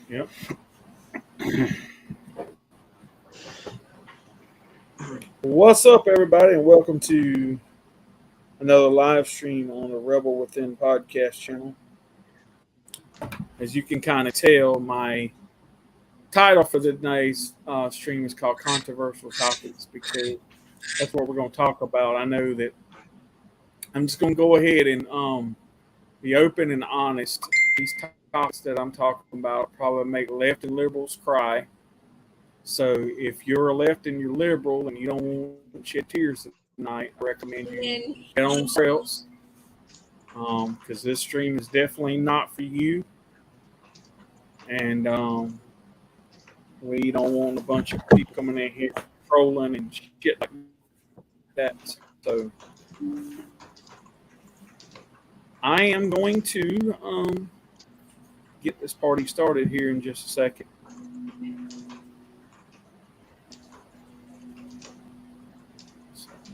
Yep. What's up, everybody, and welcome to another live stream on the Rebel Within podcast channel. As you can kind of tell, my title for today's stream is called Controversial Topics because that's what we're going to talk about. I know that I'm just going to go ahead and be open and honest. These topics that I'm talking about probably make left and liberals cry. So if you're a left and you're liberal and you don't want to shed tears tonight, I recommend you get on somewhere else because this stream is definitely not for you. And we don't want a bunch of people coming in here trolling and shit like that. So I am going to get this party started here in just a second.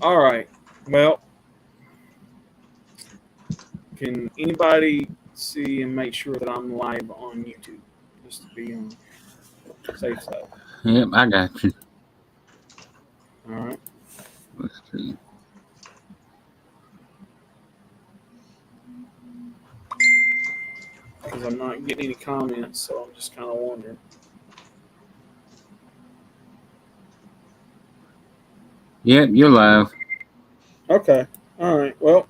All right. Well, can anybody see and make sure that I'm live on YouTube? Just to be on the safe side. Yep, I got you. All right. Let's see. Because I'm not getting any comments, so I'm just kind of wondering. Yep, you're live. Okay. All right. Well,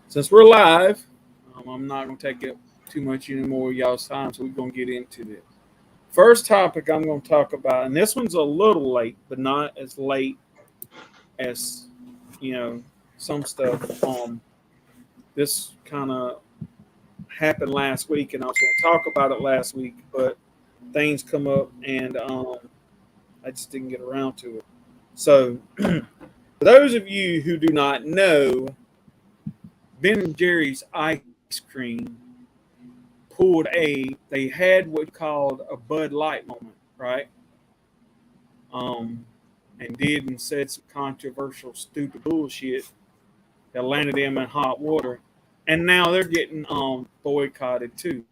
since we're live, I'm not going to take up too much anymore of y'all's time, so we're going to get into it. First topic I'm going to talk about, and this one's a little late, but not as late as, some stuff. This kind of happened last week, and I was going to talk about it last week, but things come up, and I just didn't get around to it. So, for those of you who do not know, Ben and Jerry's ice cream they had what called a Bud Light moment, right? And did and said some controversial, stupid bullshit that landed them in hot water. And now they're getting boycotted too.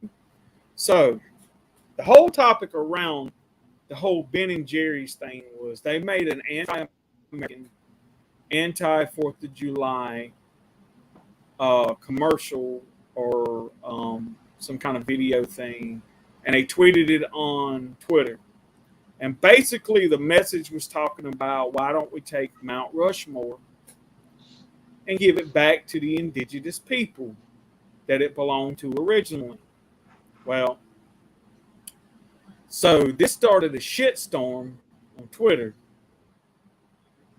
So the whole topic around the whole Ben and Jerry's thing was they made an anti-American, anti-4th of July commercial or some kind of video thing, and they tweeted it on Twitter. And basically the message was talking about why don't we take Mount Rushmore and give it back to the indigenous people that it belonged to originally. Well, so this started a shitstorm on Twitter.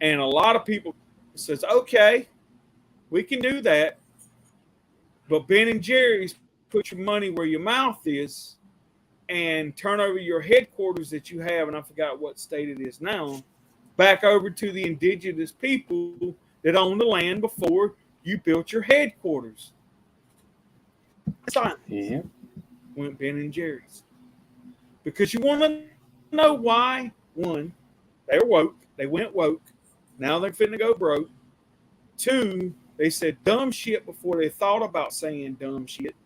And a lot of people says, okay, we can do that. But Ben and Jerry's, put your money where your mouth is and turn over your headquarters that you have, and I forgot what state it is now, back over to the indigenous people that owned the land before you built your headquarters. Yeah. Went Ben and Jerry's. Because you want to know why? One, they were woke. They went woke. Now they're finna go broke. Two, they said dumb shit before they thought about saying dumb shit.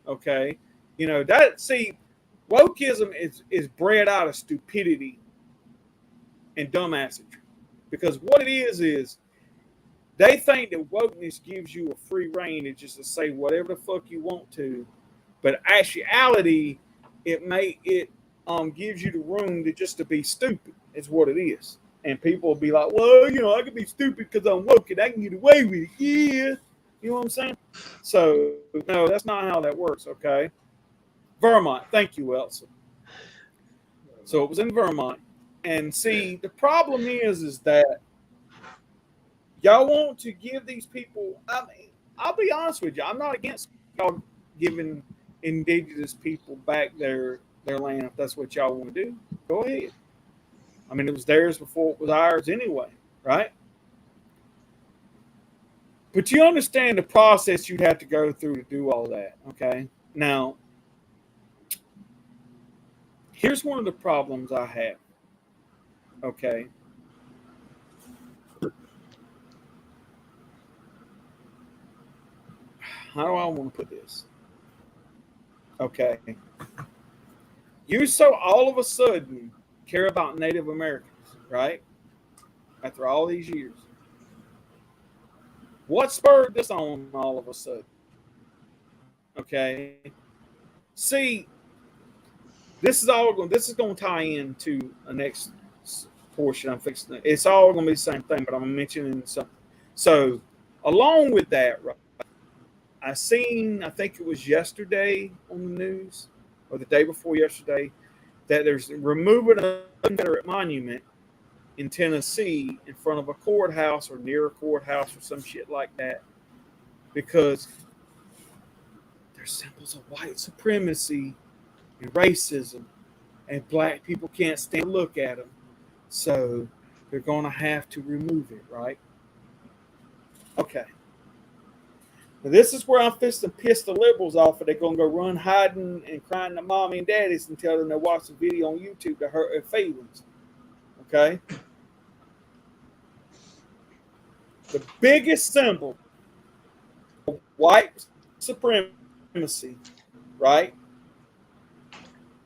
Okay? Wokeism is bred out of stupidity and dumbassery. Because what it is they think that wokeness gives you a free reign to just to say whatever the fuck you want to. But actuality, it gives you the room to be stupid. Is what it is. And people will be like, well, I can be stupid because I'm woke and I can get away with it. Yeah. You know what I'm saying? So, no, that's not how that works, okay? Vermont. Thank you, Elsa. So it was in Vermont. And see, the problem is that y'all want to give these people, I'll be honest with you, I'm not against y'all giving indigenous people back their land if that's what y'all want to do. Go ahead. I mean, it was theirs before it was ours anyway, right? But you understand the process you'd have to go through to do all that, okay? Now, here's one of the problems I have, okay? How do I want to put this? Okay. You so all of a sudden care about Native Americans, right? After all these years. What spurred this on all of a sudden? Okay. See, this is going to tie into the next portion I'm fixing. It's all going to be the same thing, but I'm mentioning something. So, along with that, right, I think it was yesterday on the news or the day before yesterday, that there's removing a Confederate monument in Tennessee in front of a courthouse or near a courthouse or some shit like that because they're symbols of white supremacy and racism, and black people can't stand to look at them, so they're going to have to remove it, right? Okay. Now this is where I'm fixing to piss the liberals off, and they're going to go run hiding and crying to mommy and daddies and tell them to watch the video on YouTube to hurt their feelings. Okay? The biggest symbol of white supremacy, right?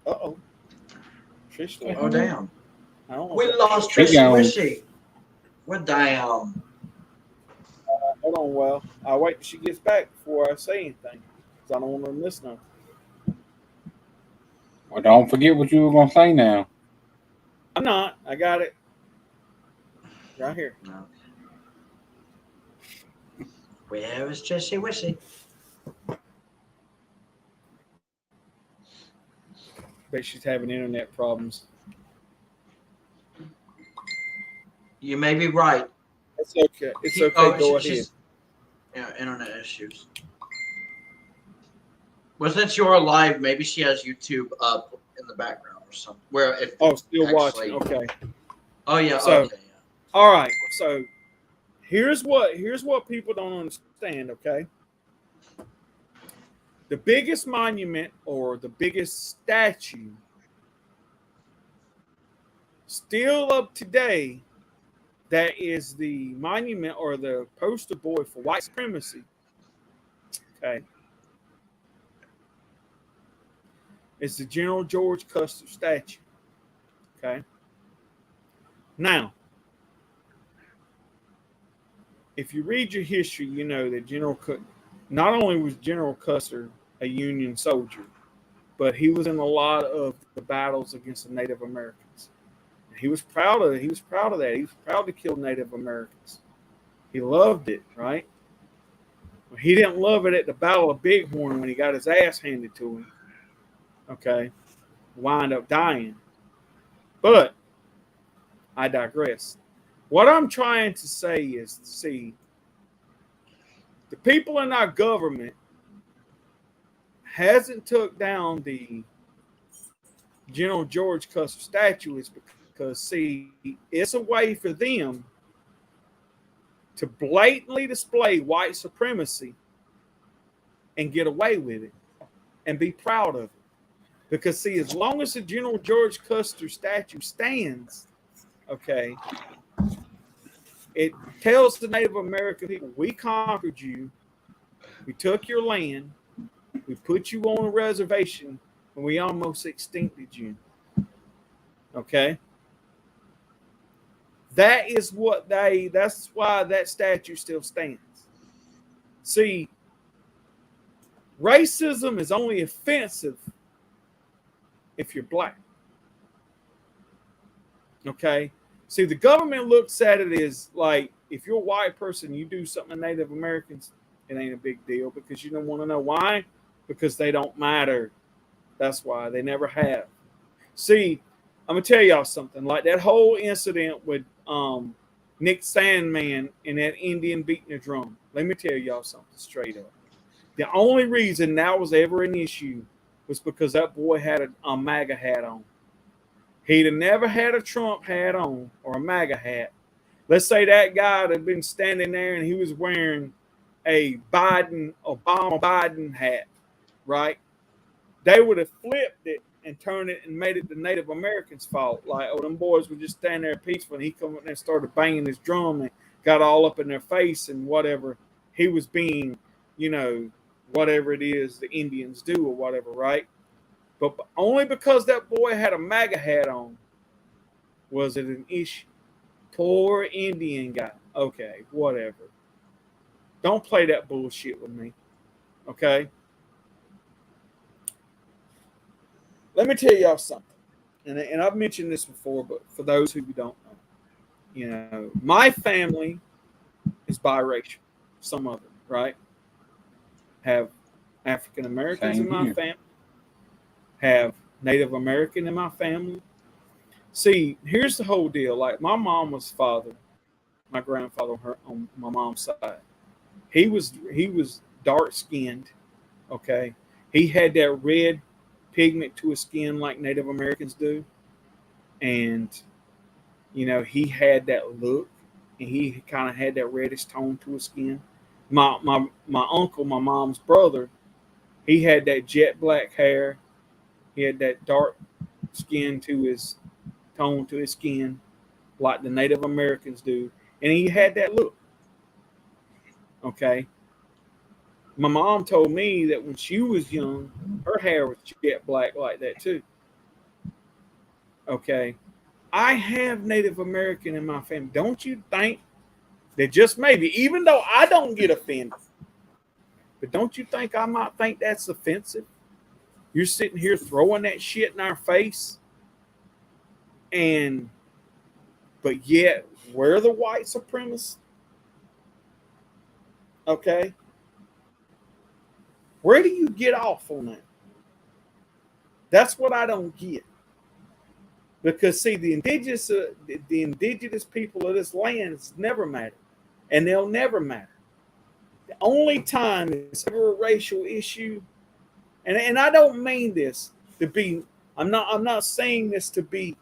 Uh-oh. Oh, damn. I don't know. We lost Trisha Wishy. What damn? Hold on, well, I'll wait till she gets back before I say anything, because I don't want her to miss nothing. Well, don't forget what you were going to say now. I'm not. I got it right here. No. Where is Trisha Wishy? Bet she's having internet problems. You may be right. It's okay. It's okay. Go ahead. Yeah, internet issues. Well, since you're live, maybe she has YouTube up in the background or something. Where if still watching. Okay. Oh yeah. So, okay. Yeah. All right. So here's what people don't understand. Okay. The biggest monument or the biggest statue still up today that is the monument or the poster boy for white supremacy. Okay. It's the General George Custer statue. Okay. Now, if you read your history, you know that not only was General Custer a Union soldier, but he was in a lot of the battles against the Native Americans. He was proud of it. He was proud of that. He was proud to kill Native Americans. He loved it, right? He didn't love it at the Battle of Bighorn when he got his ass handed to him. Okay. Wind up dying. But I digress. What I'm trying to say is, see, the people in our government hasn't took down the General George Custer statue is because, see, it's a way for them to blatantly display white supremacy and get away with it and be proud of it. Because, see, as long as the General George Custer statue stands, okay, it tells the Native American people, we conquered you, we took your land, we put you on a reservation, and we almost extincted you. Okay? That's why that statue still stands. See, racism is only offensive if you're black. Okay? See, the government looks at it as like, if you're a white person, you do something to Native Americans, it ain't a big deal because you don't want to know why. Because they don't matter. That's why. They never have. See, I'm going to tell y'all something. Like that whole incident with Nick Sandman and that Indian beating a drum. Let me tell y'all something straight up. The only reason that was ever an issue was because that boy had a MAGA hat on. He'd have never had a Trump hat on or a MAGA hat. Let's say that guy had been standing there and he was wearing a Obama Biden hat. Right? They would have flipped it and turned it and made it the Native Americans' fault. Like, oh, them boys would just stand there peaceful and he come up there and started banging his drum and got all up in their face and whatever. He was being, whatever it is the Indians do or whatever, right? But only because that boy had a MAGA hat on was it an issue. Poor Indian guy. Okay, whatever. Don't play that bullshit with me. Okay? Let me tell y'all something. And I've mentioned this before, but for those who don't know, you know, my family is biracial. Some of it, right? Have African Americans in Same my here. family. Have Native American in my family. See, here's the whole deal. Like my mama's father, my grandfather on my mom's side, he was dark skinned. Okay, he had that red pigment to his skin like Native Americans do, and you know he had that look, and he kind of had that reddish tone to his skin. My uncle, my mom's brother, he had that jet black hair. He had that dark skin to his tone to his skin, like the Native Americans do, and he had that look. Okay, my mom told me that when she was young, her hair was jet black like that too. Okay, I have Native American in my family. Don't you think that just maybe, even though I don't get offended, but don't you think I might think that's offensive? You're sitting here throwing that shit in our face, and but yet we're the white supremacists. Okay, where do you get off on that? That's what I don't get. Because see, the indigenous people of this land has never mattered, and they'll never matter. The only time it's ever a racial issue, and I don't mean this to be. I'm not saying this to be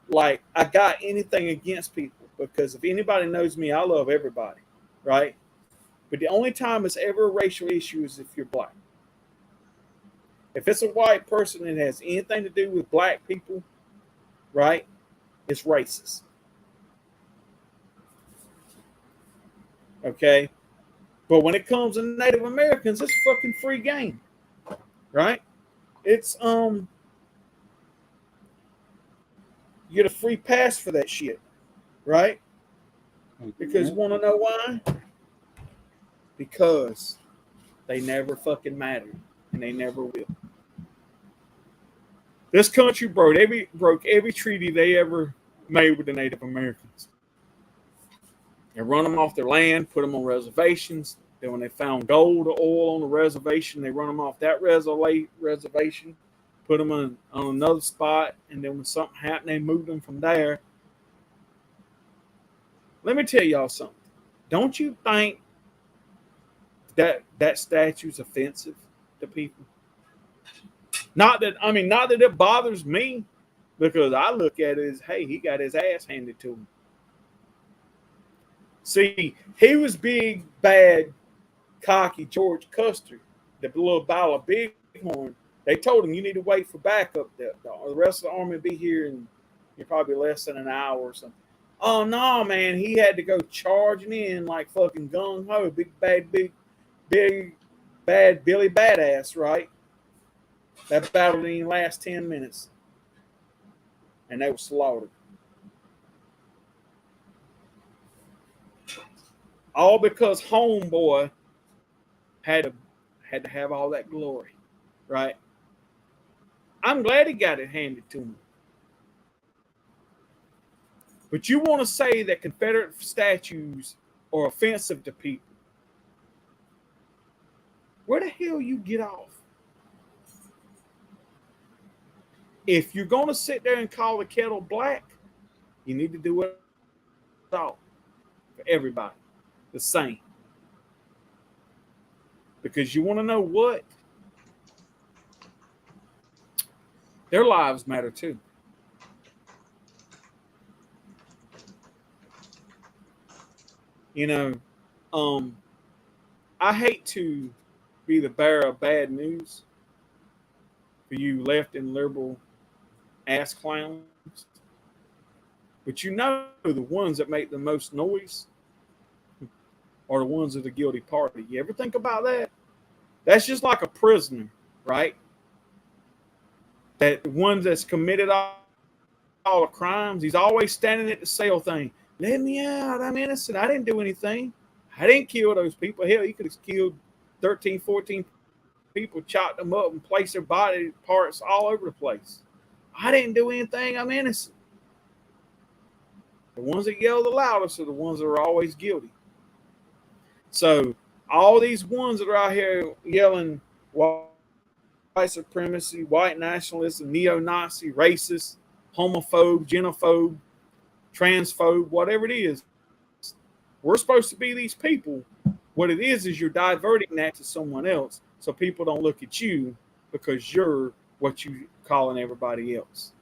like I got anything against people, because if anybody knows me, I love everybody, right? But the only time it's ever a racial issue is if you're black. If it's a white person that has anything to do with black people, right, it's racist. Okay? But when it comes to Native Americans, it's fucking free game. Right? It's you get a free pass for that shit. Right? Because you want to know why? Because they never fucking mattered, and they never will. This country broke every treaty they ever made with the Native Americans. They run them off their land, put them on reservations. Then when they found gold or oil on the reservation, they run them off that reservation, put them on another spot, and then when something happened, they moved them from there. Let me tell y'all something. Don't you think that statue's offensive to people? Not that it bothers me, because I look at it as, hey, he got his ass handed to him. See, he was big, bad, cocky George Custer, the little Bala Bighorn. They told him, you need to wait for backup. The rest of the army will be here in probably less than an hour or something. Oh, no, man. He had to go charging in like fucking gung-ho. Big, bad Billy Badass, right? That battle didn't even last 10 minutes. And they were slaughtered. All because homeboy had to have all that glory, right? I'm glad he got it handed to him. But you want to say that Confederate statues are offensive to people? Where the hell you get off? If you're going to sit there and call the kettle black, you need to do it all for everybody the same. Because you want to know what? Their lives matter too. You know, I hate to be the bearer of bad news for you left and liberal ass clowns. But you know the ones that make the most noise are the ones of the guilty party. You ever think about that? That's just like a prisoner, right? that the ones that's committed all the crimes, he's always standing at the cell thing. Let me out. I'm innocent. I didn't do anything. I didn't kill those people. Hell, he could have killed 13, 14 people, chopped them up, and placed their body parts all over the place. I didn't do anything. I'm innocent. The ones that yell the loudest are the ones that are always guilty. So all these ones that are out here yelling white supremacy, white nationalism, neo-Nazi, racist, homophobe, xenophobe, transphobe, whatever it is, we're supposed to be these people. What it is you're diverting that to someone else so people don't look at you because you're what you calling everybody else.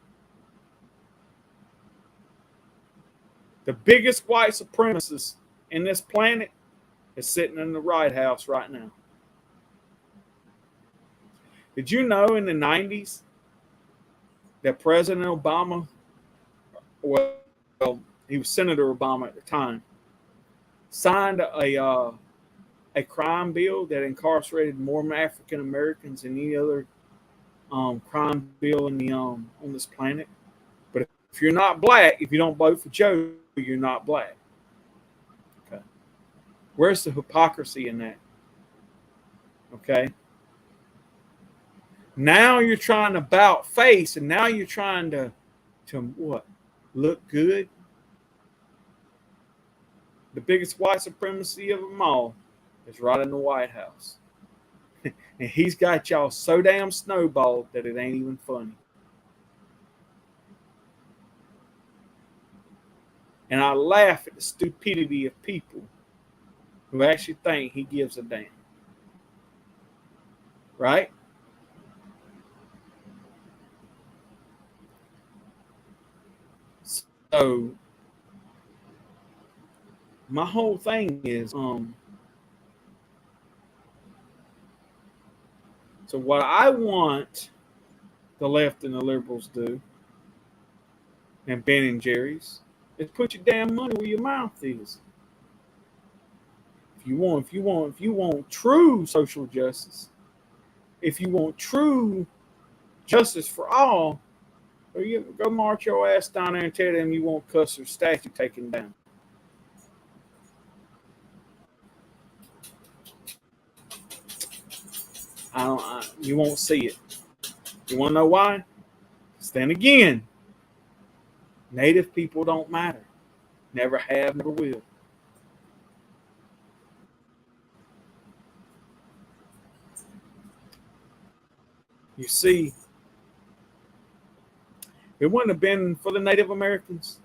The biggest white supremacist in this planet is sitting in the White House right now. Did you know in the 90s that President Obama, well, he was Senator Obama at the time, signed a crime bill that incarcerated more African Americans than any other crime bill in the on this planet? But if you're not black, if you don't vote for Joe, you're not black. Okay. Where's the hypocrisy in that? Okay. Now you're trying to bout face, and now you're trying to what? Look good. The biggest white supremacy of them all is right in the White House. And he's got y'all so damn snowballed that it ain't even funny. And I laugh at the stupidity of people who actually think he gives a damn. Right? So my whole thing is so what I want the left and the liberals do, and Ben and Jerry's, is put your damn money where your mouth is. If you want true social justice, if you want true justice for all, well, you go march your ass down there and tell them you want Custer's statue taken down. You won't see it. You want to know why? Because then again, Native people don't matter. Never have, never will. You see, if it wouldn't have been for the Native Americans,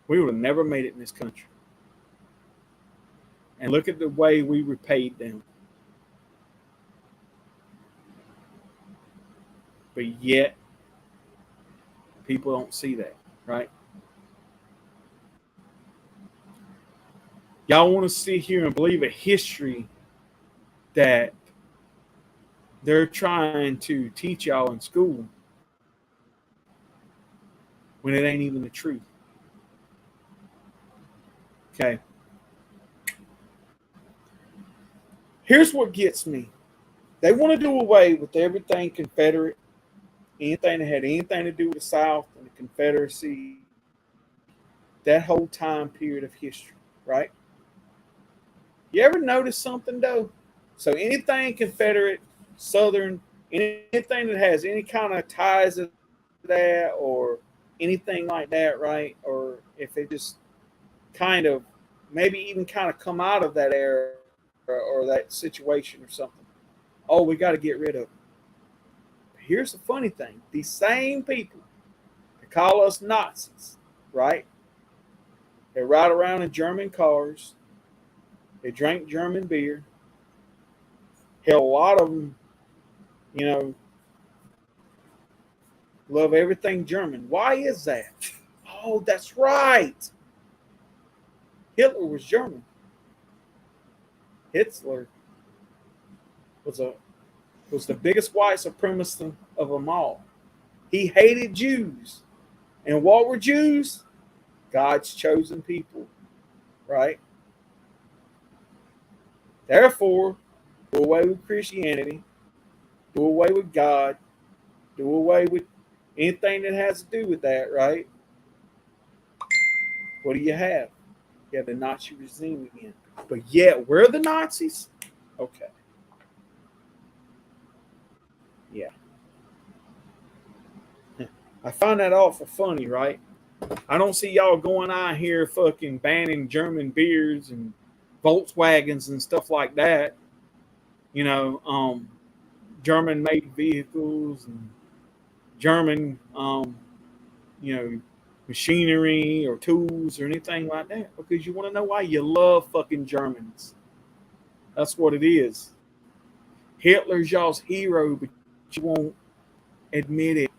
we would have never made it in this country. And look at the way we repaid them. But yet, people don't see that, right? Y'all want to sit here and believe a history that they're trying to teach y'all in school when it ain't even the truth. Okay. Here's what gets me. They want to do away with everything Confederate, anything that had anything to do with the South and the Confederacy, that whole time period of history, right? You ever notice something, though? So anything Confederate, Southern, anything that has any kind of ties to that or anything like that, right? Or if it just kind of, maybe even kind of come out of that era or that situation or something. Oh, we got to get rid of it. Here's the funny thing. These same people that call us Nazis, right? They ride around in German cars. They drink German beer. Hell, a lot of them, love everything German. Why is that? Oh, that's right. Hitler was German. Hitler was the biggest white supremacist of them all. He hated Jews. And what were Jews? God's chosen people, right? Therefore, do away with Christianity, do away with God, do away with anything that has to do with that, right? What do you have? You have the Nazi regime again. But yet, we're the Nazis? Okay. Yeah. I find that awful funny, right? I don't see y'all going out here fucking banning German beers and Volkswagens and stuff like that. You know, German made vehicles and German, you know, machinery or tools or anything like that, because you want to know why? You love fucking Germans. That's what it is. Hitler's y'all's hero, but you won't admit it.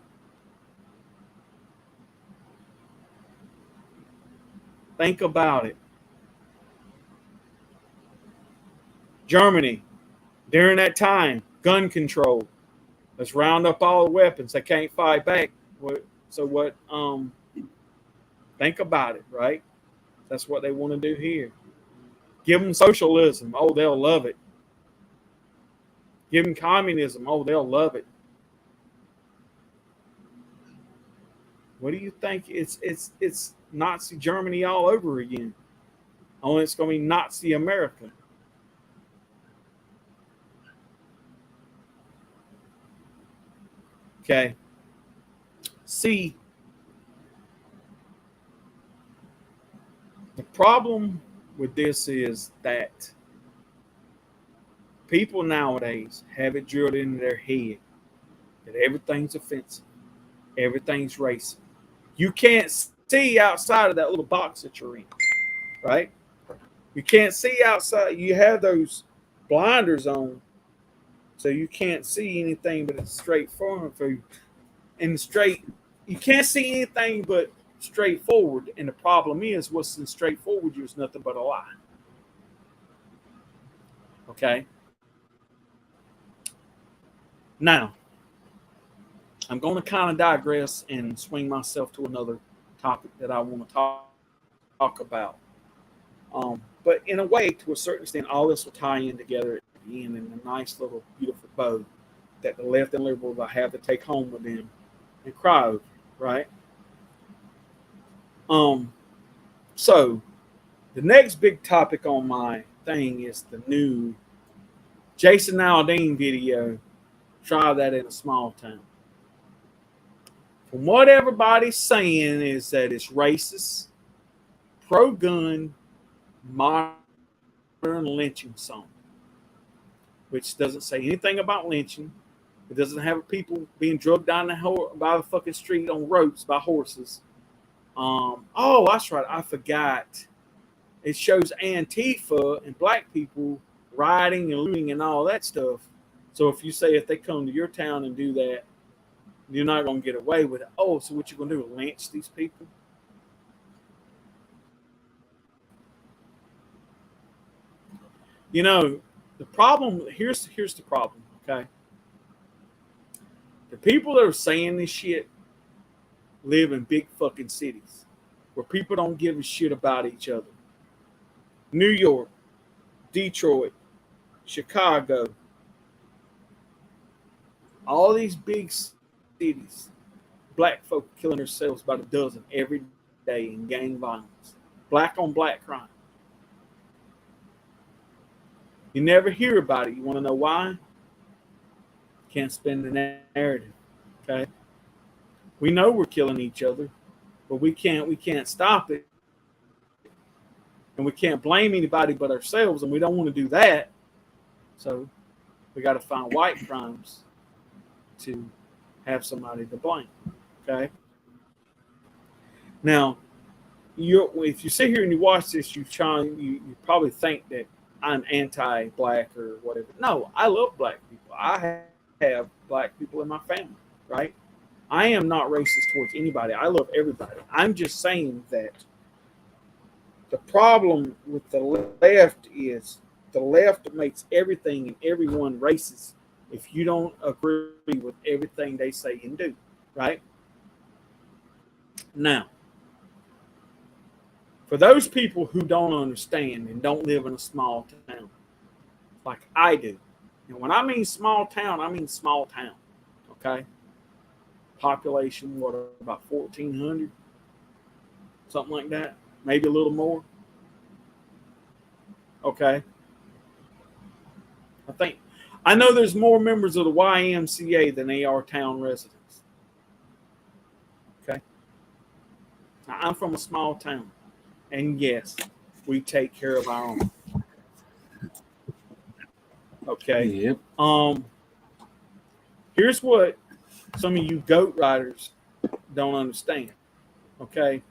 Think about it. Germany, during that time, gun control. Let's round up all the weapons. They can't fight back. So what? Think about it, right? That's what they want to do here. Give them socialism. Oh, they'll love it. Give them communism. Oh, they'll love it. What do you think? It's Nazi Germany all over again. Only it's going to be Nazi America. Okay. See, the problem with this is that people nowadays have it drilled into their head that everything's offensive, everything's racist. You can't see outside of that little box that you're in, right? You can't see outside. You have those blinders on, so you can't see anything but it's straightforward for you. And straight, you can't see anything but straightforward. And the problem is, what's in straightforward is nothing but a lie. Okay. Now, I'm going to kind of digress and swing myself to another topic that I want to talk about. But in a way, to a certain extent, all this will tie in together at the end in a nice little beautiful bow that the left and liberal will have to take home with them and cry over, right? So the next big topic on my thing is the new Jason Aldean video. Try that in a small town. From what everybody's saying is that it's racist, pro-gun, modern lynching song, which doesn't say anything about lynching. It doesn't have people being drugged down by the fucking street on ropes by horses. Oh, that's right. I forgot. It shows Antifa and black people rioting and looting and all that stuff. So if you say if they come to your town and do that, you're not going to get away with it. Oh, so what you going to do? Lynch these people? You know, the problem, here's the problem, okay? The people that are saying this shit live in big fucking cities where people don't give a shit about each other. New York, Detroit, Chicago, all these big cities, black folk killing themselves by the dozen every day in gang violence, black on black crime. You never hear about it. You want to know why? Can't spin the narrative. Okay. We know we're killing each other, but we can't stop it. And we can't blame anybody but ourselves, and we don't want to do that. So we got to find white crimes to have somebody to blame. Okay. Now, if you sit here and you watch this, you probably think that I'm anti-black or whatever. No, I love black people. I have black people in my family, right? I am not racist towards anybody. I love everybody. I'm just saying that the problem with the left is the left makes everything and everyone racist if you don't agree with everything they say and do, right? Now, for those people who don't understand and don't live in a small town like I do, and when I mean small town, I mean small town, okay? population, what, about 1,400? Something like that. Maybe a little more. Okay. I know there's more members of the YMCA than they are town residents. Okay. Now, I'm from a small town. And yes, we take care of our own. Okay. Yep. Here's what some of you goat riders don't understand. Okay.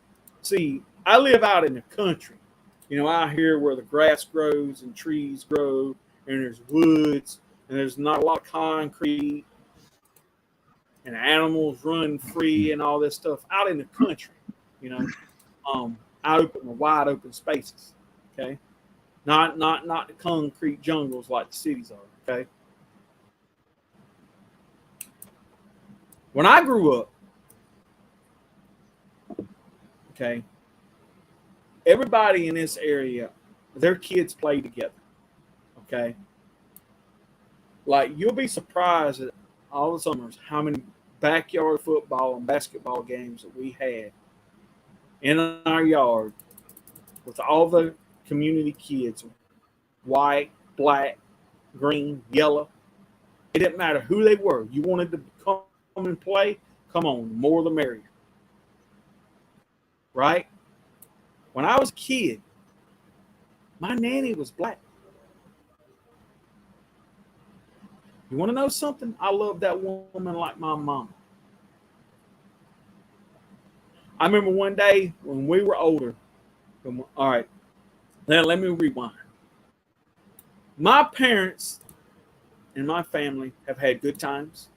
See, I live out in the country. Out here where the grass grows and trees grow and there's woods and there's not a lot of concrete and animals run free and all this stuff out in the country, out in the wide open spaces. Okay. Not the concrete jungles like the cities are. Okay. When I grew up, okay, everybody in this area, their kids play together. Okay. Like, you'll be surprised at all the summers how many backyard football and basketball games that we had in our yard with all the community kids, white, black, green, yellow. It didn't matter who they were. You wanted to come and play, come on, the more the merrier. Right? When I was a kid, my nanny was black. You want to know something? I love that woman like my mama. I remember one day when we were older. All right, now let me rewind. My parents and my family have had good times.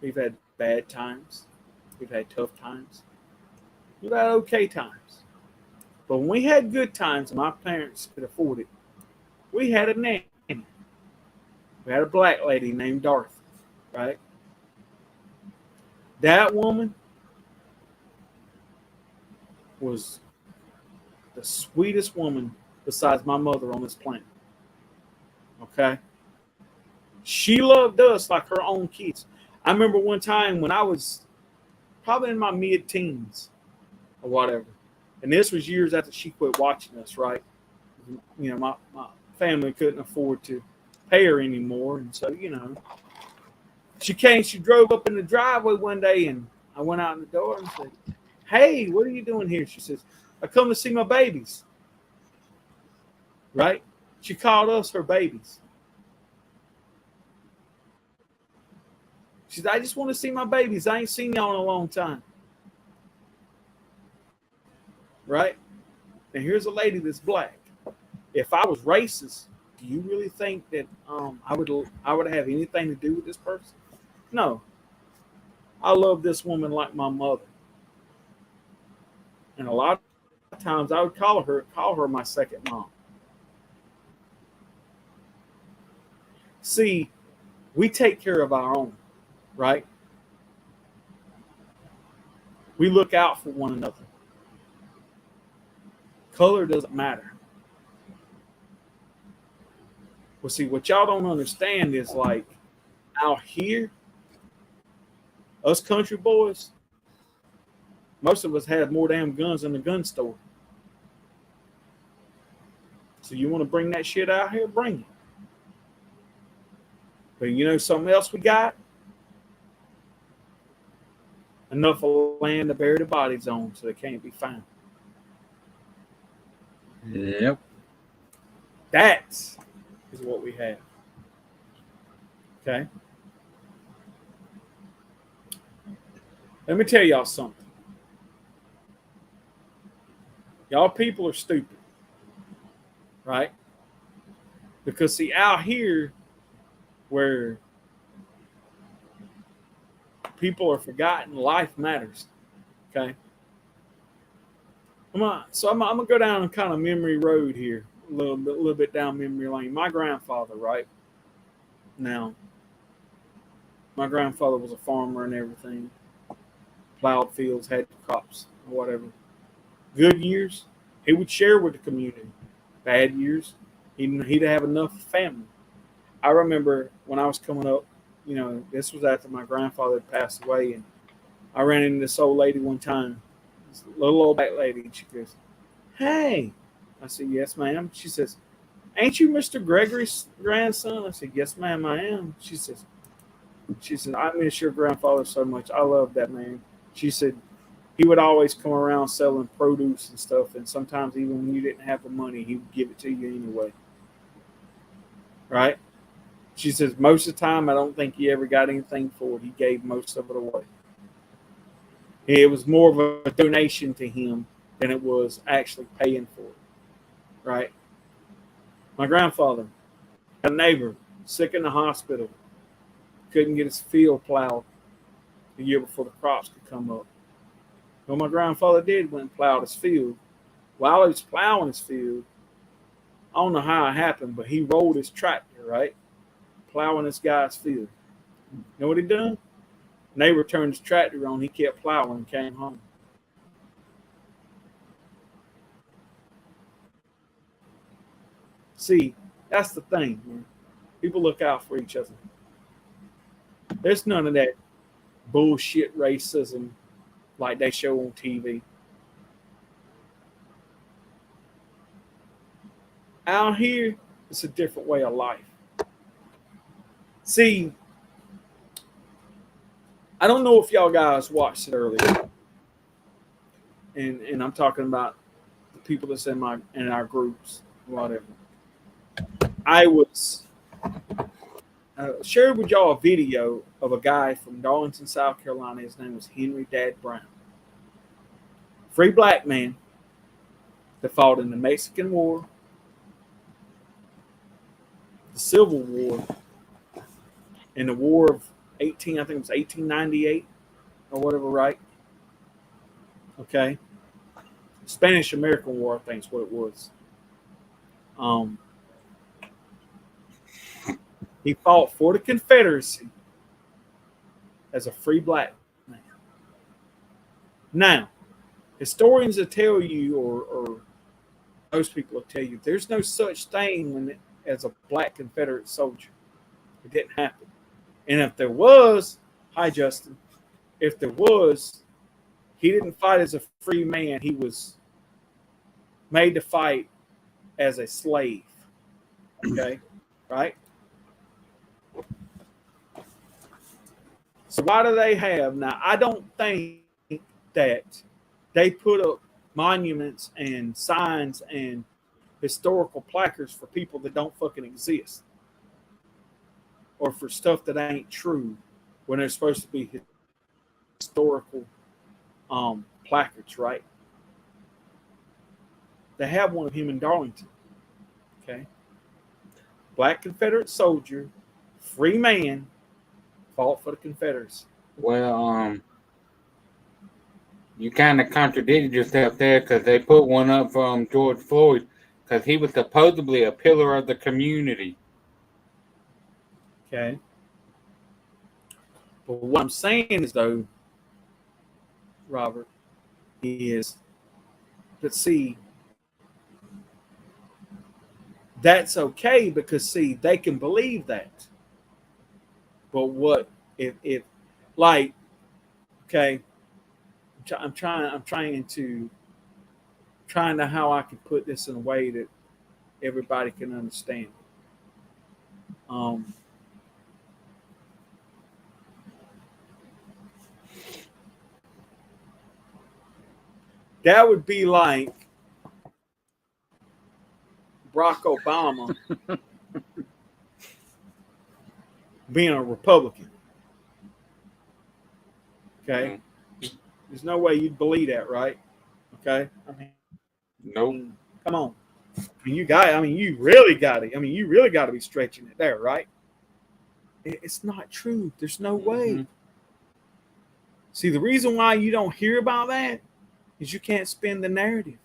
We've had bad times. We've had tough times. We've had okay times. But when we had good times, my parents could afford it. We had a nanny. We had a black lady named Dorothy, right? That woman was the sweetest woman besides my mother on this planet. Okay? She loved us like her own kids. I remember one time when I was probably in my mid-teens or whatever, and this was years after she quit watching us, right? My family couldn't afford to pay her anymore, and so she drove up in the driveway one day, and I went out in the door and said, "Hey, what are you doing here?" She says, "I come to see my babies." Right? She called us her babies. She said, "I just want to see my babies. I ain't seen y'all in a long time." Right? And here's a lady that's black. If I was racist, do you really think that I would have anything to do with this person? No. I love this woman like my mother. And a lot of times I would call her my second mom. See, we take care of our own, right? We look out for one another. Color doesn't matter. Well, see, what y'all don't understand is, like, out here, us country boys, most of us have more damn guns in the gun store. So you want to bring that shit out here? Bring it. But you know something else we got? Enough of land to bury the bodies on so they can't be found. Yep. That is what we have. Okay? Let me tell y'all something. Y'all people are stupid. Right? Because see, out here where people are forgotten, life matters. Okay? I'm gonna go down kind of memory road here, a little bit down memory lane. My grandfather, right? Now, my grandfather was a farmer and everything. Plowed fields, had crops, or whatever. Good years, he would share with the community. Bad years, he'd have enough family. I remember when I was coming up, this was after my grandfather had passed away, and I ran into this old lady one time, this little old black lady, and she goes, "Hey," I said, "Yes, ma'am." She says, "Ain't you Mr. Gregory's grandson?" I said, "Yes, ma'am, I am." She says, "I miss your grandfather so much. I love that man." She said, "He would always come around selling produce and stuff, and sometimes even when you didn't have the money, he would give it to you anyway." Right? She says, "Most of the time, I don't think he ever got anything for it. He gave most of it away. It was more of a donation to him than it was actually paying for it." Right? My grandfather had a neighbor sick in the hospital, couldn't get his field plowed the year before the crops could come up. What my grandfather did, went and plowed his field. While he was plowing his field, I don't know how it happened, but he rolled his tractor, right? Plowing this guy's field. You know what he done? Neighbor turned his tractor on, he kept plowing and came home. See, that's the thing, man. People look out for each other. There's none of that bullshit racism like they show on TV. Out here, it's a different way of life. See, I don't know if y'all guys watched it earlier, and I'm talking about the people that's in our groups, whatever. I was shared with y'all a video of a guy from Darlington, South Carolina. His name was Henry Dad Brown, free black man that fought in the Mexican War, the Civil War, and the War of 18, I think it was 1898 or whatever, right? Okay. Spanish American War, I think is what it was. He fought for the Confederacy as a free black man. Now, historians will tell you, or most people will tell you, there's no such thing as a black Confederate soldier. It didn't happen. And if there was, hi Justin, if there was, he didn't fight as a free man. He was made to fight as a slave. Okay? Right? So why do they have, now I don't think that they put up monuments and signs and historical placards for people that don't fucking exist, or for stuff that ain't true, when they're supposed to be historical placards, right? They have one of him in Darlington. Okay. Black Confederate soldier, free man, fought for the Confederacy. Well, you kind of contradicted yourself there because they put one up from George Floyd because he was supposedly a pillar of the community. Okay. But what I'm saying is, though, Robert, is that, see, that's okay because, see, they can believe that. But what if like, okay, I'm trying to how I can put this in a way that everybody can understand. That would be like Barack Obama being a Republican. Okay. There's no way you'd believe that, right? Okay. Nope. Come on. You really got it. You really got to be stretching it there, right? It's not true. There's no way. Mm-hmm. See, the reason why you don't hear about that is you can't spin the narrative.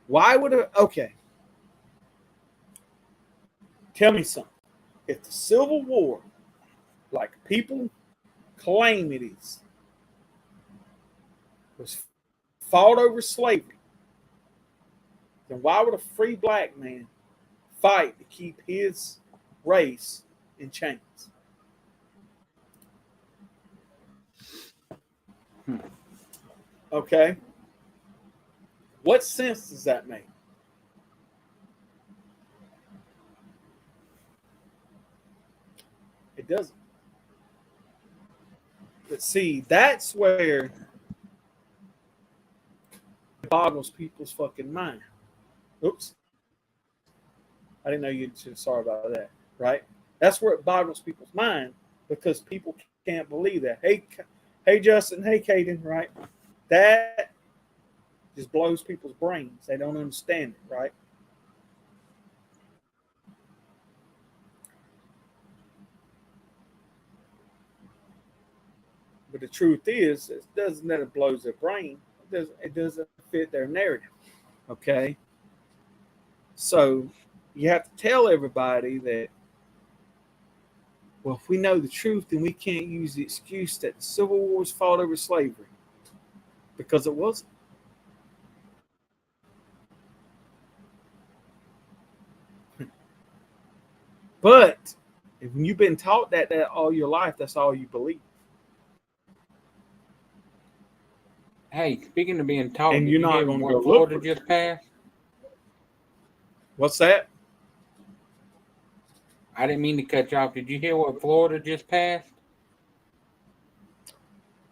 Why would it? Okay. Tell me something. If the Civil War, like people claim it is, was fought over slavery, then why would a free black man fight to keep his race in chains? Okay? What sense does that make? It doesn't. But see, that's where it boggles people's fucking mind. Oops. I didn't know you'd say sorry about that, right? That's where it boggles people's mind because people can't believe that. Hey, Justin. Hey, Caden. Right? That just blows people's brains. They don't understand it, right? But the truth is, it doesn't that it blows their brain. It doesn't fit their narrative. Okay. So you have to tell everybody that, well, if we know the truth, then we can't use the excuse that the Civil War was fought over slavery. Because it wasn't. But if you've been taught that all your life, that's all you believe. Hey, speaking of being taught, And did you're you not hear going to what go Florida look for just passed? What's that? I didn't mean to cut you off. Did you hear what Florida just passed?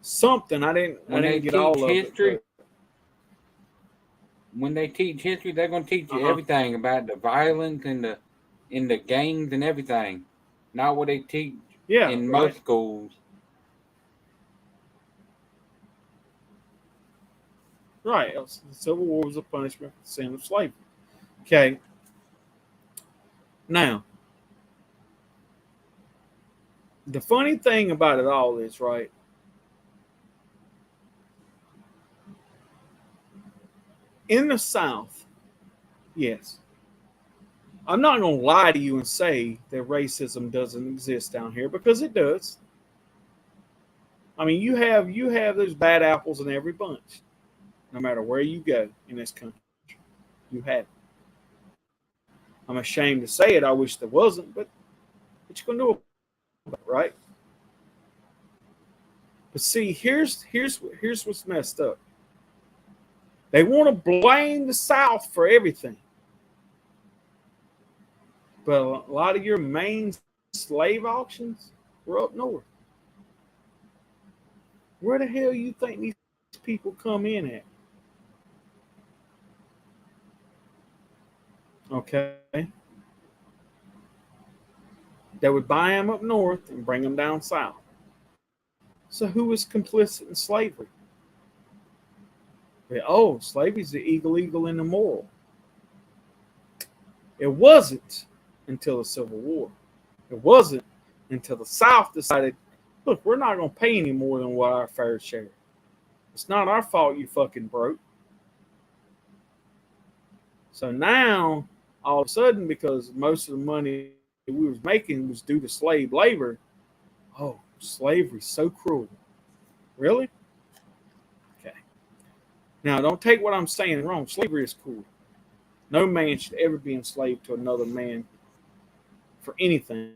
Something I didn't get all of history, it. when they teach history, they're going to teach you Uh-huh. everything about the violence and the gangs and everything. Not what they teach in most schools. Right. The Civil War was a punishment for the sin of slavery. Okay. Now, the funny thing about it all is, right, in the South, yes, I'm not going to lie to you and say that racism doesn't exist down here because it does. I mean, you have those bad apples in every bunch, no matter where you go in this country. You have it. I'm ashamed to say it. I wish there wasn't, but what you going to do about it, right? But see, here's what's messed up. They want to blame the South for everything. But a lot of your main slave auctions were up north. Where the hell you think these people come in at? Okay. They would buy them up north and bring them down south. So who was complicit in slavery? Oh, slavery's illegal and immoral. It wasn't until the Civil War. It wasn't until the South decided, look, we're not going to pay any more than what our fair share. It's not our fault you fucking broke. So now, all of a sudden, because most of the money we was making was due to slave labor, oh, slavery's so cruel. Really? Okay. Now, don't take what I'm saying wrong. Slavery is cool. No man should ever be enslaved to another man for anything,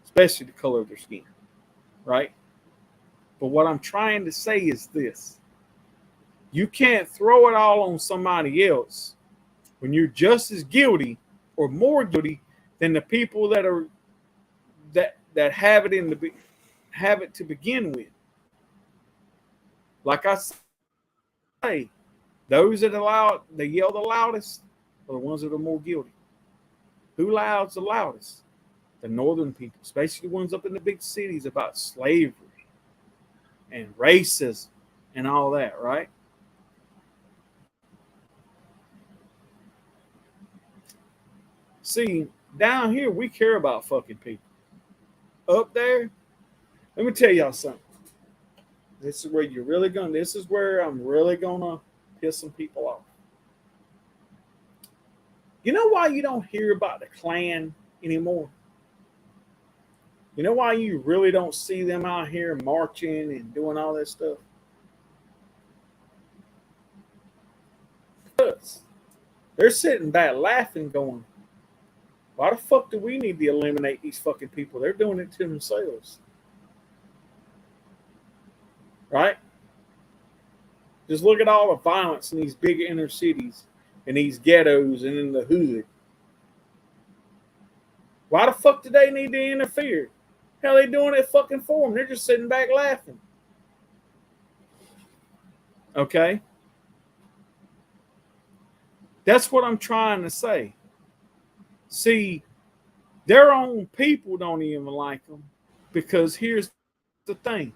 especially the color of their skin, right? But what I'm trying to say is this. You can't throw it all on somebody else when you're just as guilty or more guilty than the people that are that have it to begin with. Like I say, those that yell the loudest are the ones that are more guilty. Who louds the loudest? The northern people, especially the ones up in the big cities about slavery and racism and all that, right? See, down here we care about fucking people. Up there, let me tell y'all something. This is where I'm really gonna piss some people off. You know why you don't hear about the Klan anymore? You know why you really don't see them out here marching and doing all that stuff? Because they're sitting back laughing, going, why the fuck do we need to eliminate these fucking people? They're doing it to themselves. Right? Just look at all the violence in these big inner cities, in these ghettos, and in the hood. Why the fuck do they need to interfere? Hell, they doing it fucking for them. They're just sitting back laughing. Okay? That's what I'm trying to say. See, their own people don't even like them because here's the thing.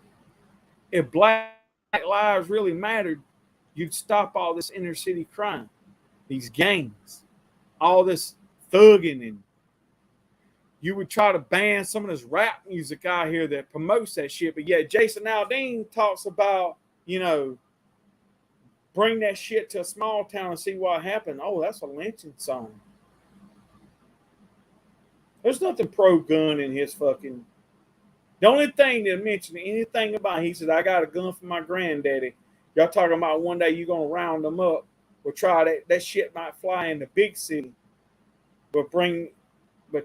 If black lives really mattered, you'd stop all this inner city crime, these gangs, all this thugging, and you would try to ban some of this rap music out here that promotes that shit. But yet Jason Aldean talks about, bring that shit to a small town and see what happened. Oh, that's a lynching song. There's nothing pro-gun in his fucking... The only thing that mentioned anything about, he said, I got a gun from my granddaddy. Y'all talking about one day you're going to round them up or try that. That shit might fly in the big city, but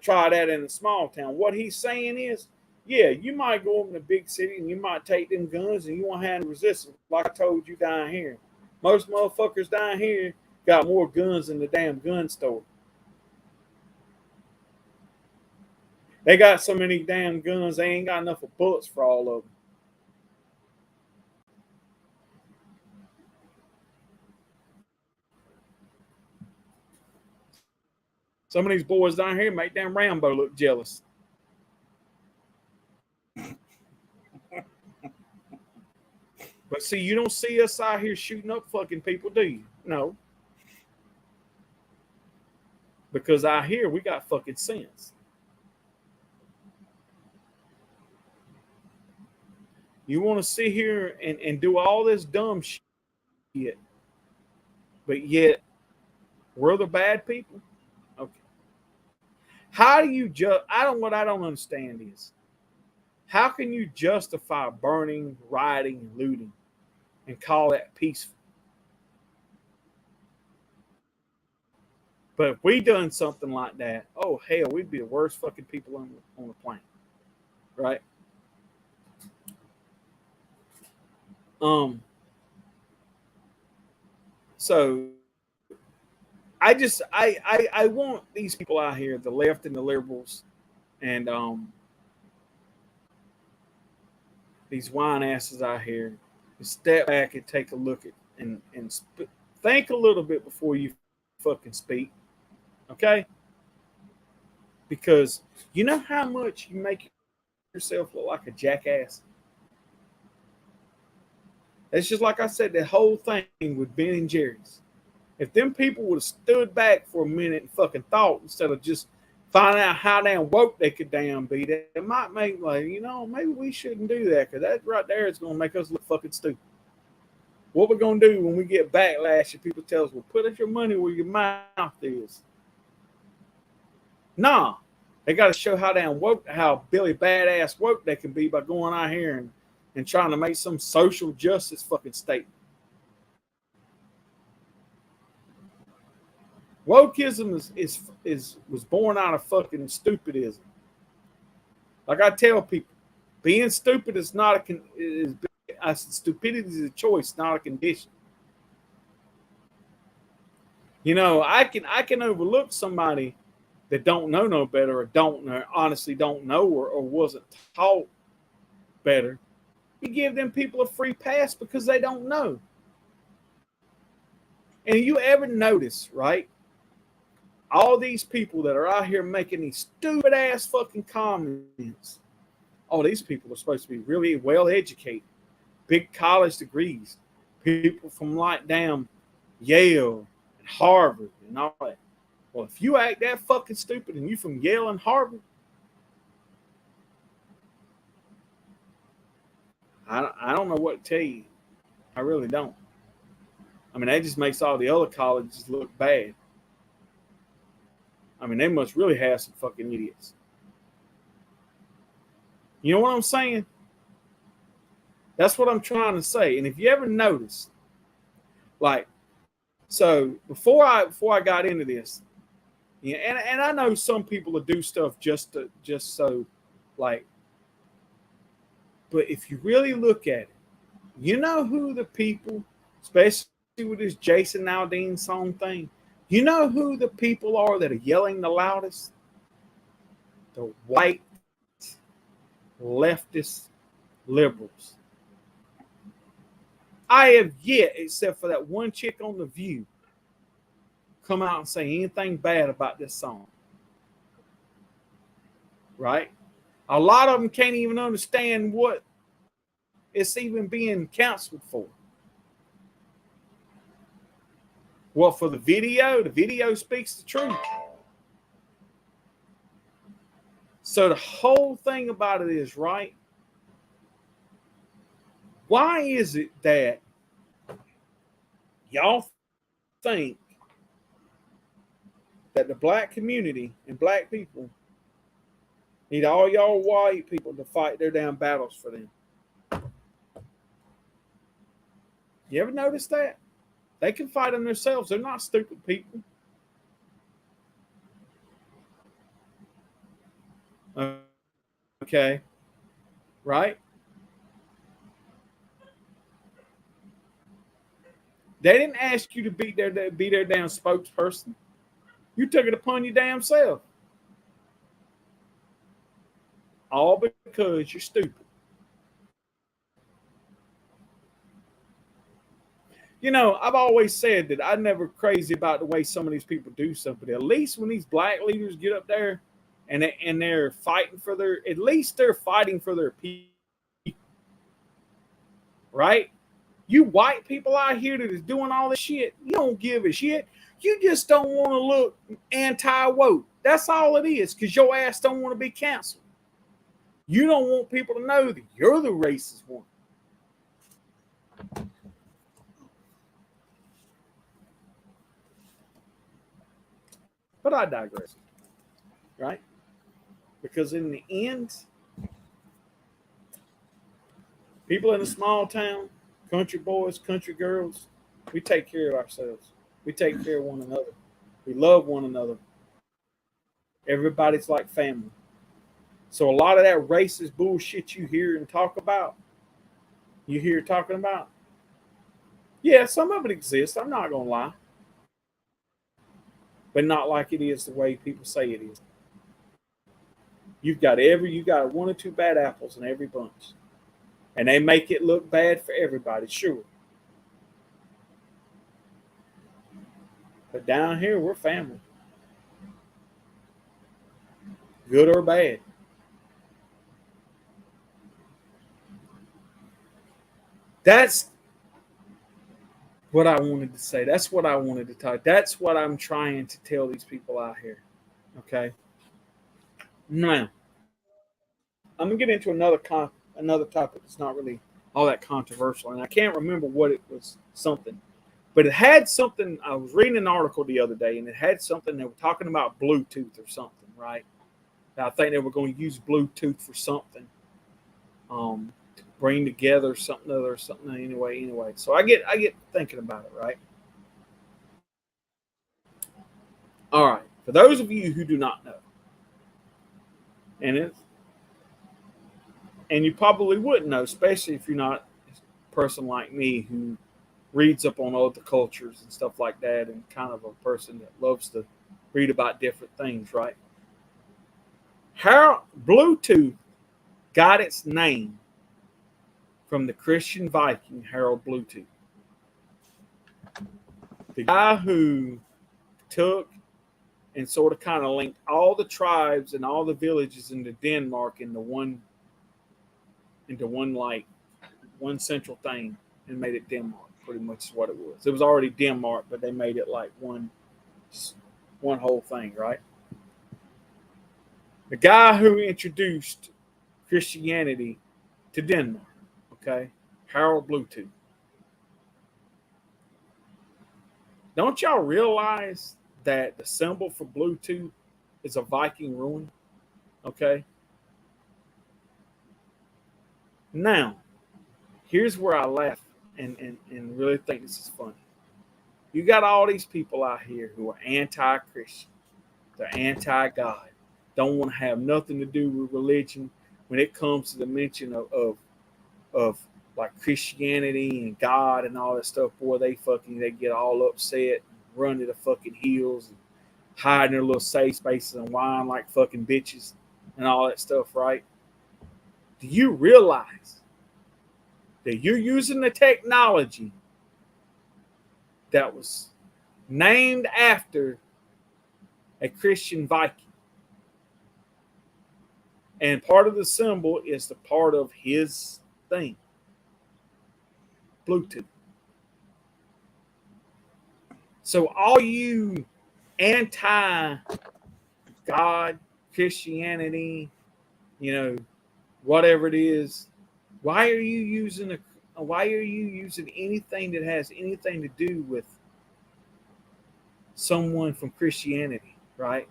try that in a small town. What he's saying is, yeah, you might go up in the big city and you might take them guns and you won't have any resistance. Like I told you down here. Most motherfuckers down here got more guns than the damn gun store. They got so many damn guns, they ain't got enough of bullets for all of them. Some of these boys down here make damn Rambo look jealous. But see, you don't see us out here shooting up fucking people, do you? No. Because out here, we got fucking sense. You want to sit here and do all this dumb shit, but yet we're the bad people? Okay. How do you what I don't understand is, how can you justify burning, rioting, and looting and call that peaceful? But if we done something like that, oh hell, we'd be the worst fucking people on the planet, right? So I want these people out here, the left and the liberals, and these wine asses out here, to step back and take a look at and think a little bit before you fucking speak, okay? Because you know how much you make yourself look like a jackass. It's just like I said, the whole thing with Ben and Jerry's. If them people would have stood back for a minute and fucking thought instead of just finding out how damn woke they could damn be, it might make maybe we shouldn't do that, because that right there is going to make us look fucking stupid. What we're going to do when we get backlash and people tell us, well, put your money where your mouth is. Nah, they got to show how damn woke, how Billy badass woke they can be by going out here and trying to make some social justice fucking statement. Wokeism was born out of fucking stupidism. Like I tell people, being stupid is not stupidity is a choice, not a condition. I can overlook somebody that don't know no better, or honestly don't know, or wasn't taught better. You give them people a free pass because they don't know. And you ever notice, right? All these people that are out here making these stupid ass fucking comments. Oh, these people are supposed to be really well educated, big college degrees, people from like damn Yale and Harvard and all that. Well, if you act that fucking stupid and you from Yale and Harvard, I don't know what to tell you. I really don't. I mean, that just makes all the other colleges look bad. I mean, they must really have some fucking idiots. You know what I'm saying? That's what I'm trying to say. And if you ever notice, like, so before I got into this, and I know some people will do stuff just so, like, but if you really look at it, you know who the people especially with this Jason Aldean song thing. You know who the people are that are yelling the loudest? The white leftist liberals. I have yet, except for that one chick on The View, come out and say anything bad about this song. Right? A lot of them can't even understand what it's even being canceled for. Well, for the video speaks the truth. So the whole thing about it is, right? Why is it that y'all think that the black community and black people need all y'all white people to fight their damn battles for them? You ever notice that? They can fight them themselves. They're not stupid people. Okay. Right? They didn't ask you to be their damn spokesperson. You took it upon your damn self. All because you're stupid. You know, I've always said that I'm never crazy about the way some of these people do something. At least when these black leaders get up there and they're fighting for at least they're fighting for their people. Right? You white people out here that is doing all this shit, you don't give a shit. You just don't want to look anti-woke. That's all it is, because your ass don't want to be canceled. You don't want people to know that you're the racist one. But I digress. Right? Because in the end, people in a small town, country boys, country girls, we take care of ourselves. We take care of one another. We love one another. Everybody's like family. So a lot of that racist bullshit you hear and talking about, yeah, some of it exists. I'm not going to lie. But not like it is the way people say it is. You got one or two bad apples in every bunch. And they make it look bad for everybody, sure. But down here, we're family. Good or bad. That's what I wanted to say. That's what I wanted to talk. That's what I'm trying to tell these people out here. Okay? Now, I'm going to get into another topic that's not really all that controversial. And I can't remember what it was, something. But it had something. I was reading an article the other day, and it had something. They were talking about Bluetooth or something, right? I think they were going to use Bluetooth for something, to bring together something other, something anyway. So I get thinking about it, right? All right. For those of you who do not know, and you probably wouldn't know, especially if you're not a person like me who reads up on other cultures and stuff like that, and kind of a person that loves to read about different things, right? How Bluetooth got its name from the Christian Viking Harold Bluetooth, the guy who took and sort of kind of linked all the tribes and all the villages into Denmark into one like one central thing, and made it Denmark. Pretty much is what it was. It was already Denmark, but they made it like one whole thing, right? The guy who introduced Christianity to Denmark, okay? Harold Bluetooth. Don't y'all realize that the symbol for Bluetooth is a Viking rune? Okay? Now, here's where I laugh and really think this is funny. You got all these people out here who are anti-Christian. They're anti-God. Don't want to have nothing to do with religion when it comes to the mention of like Christianity and God and all that stuff, boy, they get all upset, run to the fucking hills, and hide in their little safe spaces and whine like fucking bitches and all that stuff, right? Do you realize that you're using the technology that was named after a Christian Viking? And part of the symbol is the part of his thing. Bluetooth. So all you anti-God, Christianity, whatever it is, why are you using anything that has anything to do with someone from Christianity, right?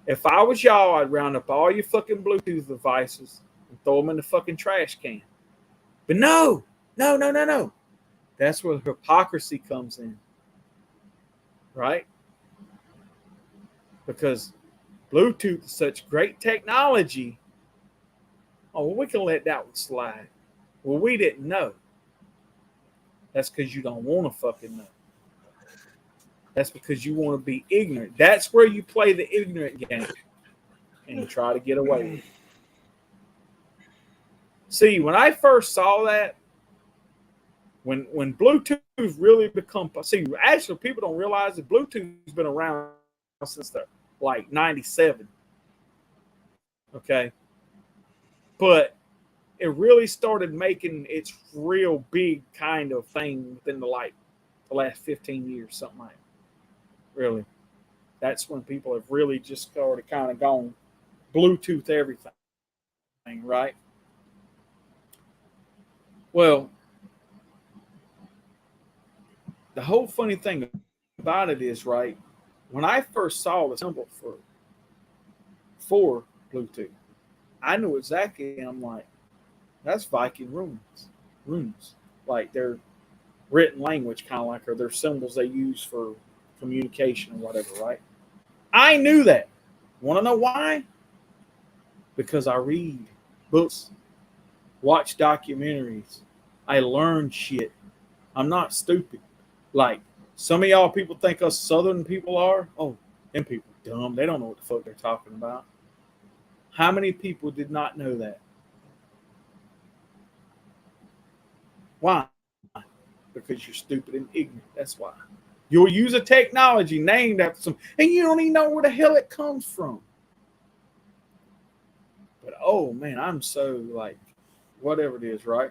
If I was y'all, I'd round up all your fucking Bluetooth devices and throw them in the fucking trash can. But no. That's where hypocrisy comes in, right? Because Bluetooth is such great technology. Oh, well, we can let that one slide. Well, we didn't know. That's because you don't want to fucking know. That's because you want to be ignorant. That's where you play the ignorant game and you try to get away with it. See, when I first saw that, when Bluetooth really actually people don't realize that Bluetooth's been around since the 97. Okay. But it really started making its real big kind of thing within the last 15 years, something like that. Really. That's when people have really just started kind of gone Bluetooth everything, right? Well, the whole funny thing about it is, right, when I first saw the symbol for Bluetooth, I knew exactly. I'm like, that's Viking runes, like their written language, kind of like, or their symbols they use for communication or whatever, right? I knew that. Want to know why? Because I read books, watch documentaries. I learn shit. I'm not stupid. Like some of y'all people think us Southern people are. Oh, them people dumb. They don't know what the fuck they're talking about. How many people did not know that? Why? Because you're stupid and ignorant. That's why. You'll use a technology named after some, and you don't even know where the hell it comes from. But oh man, I'm so like, whatever it is, right?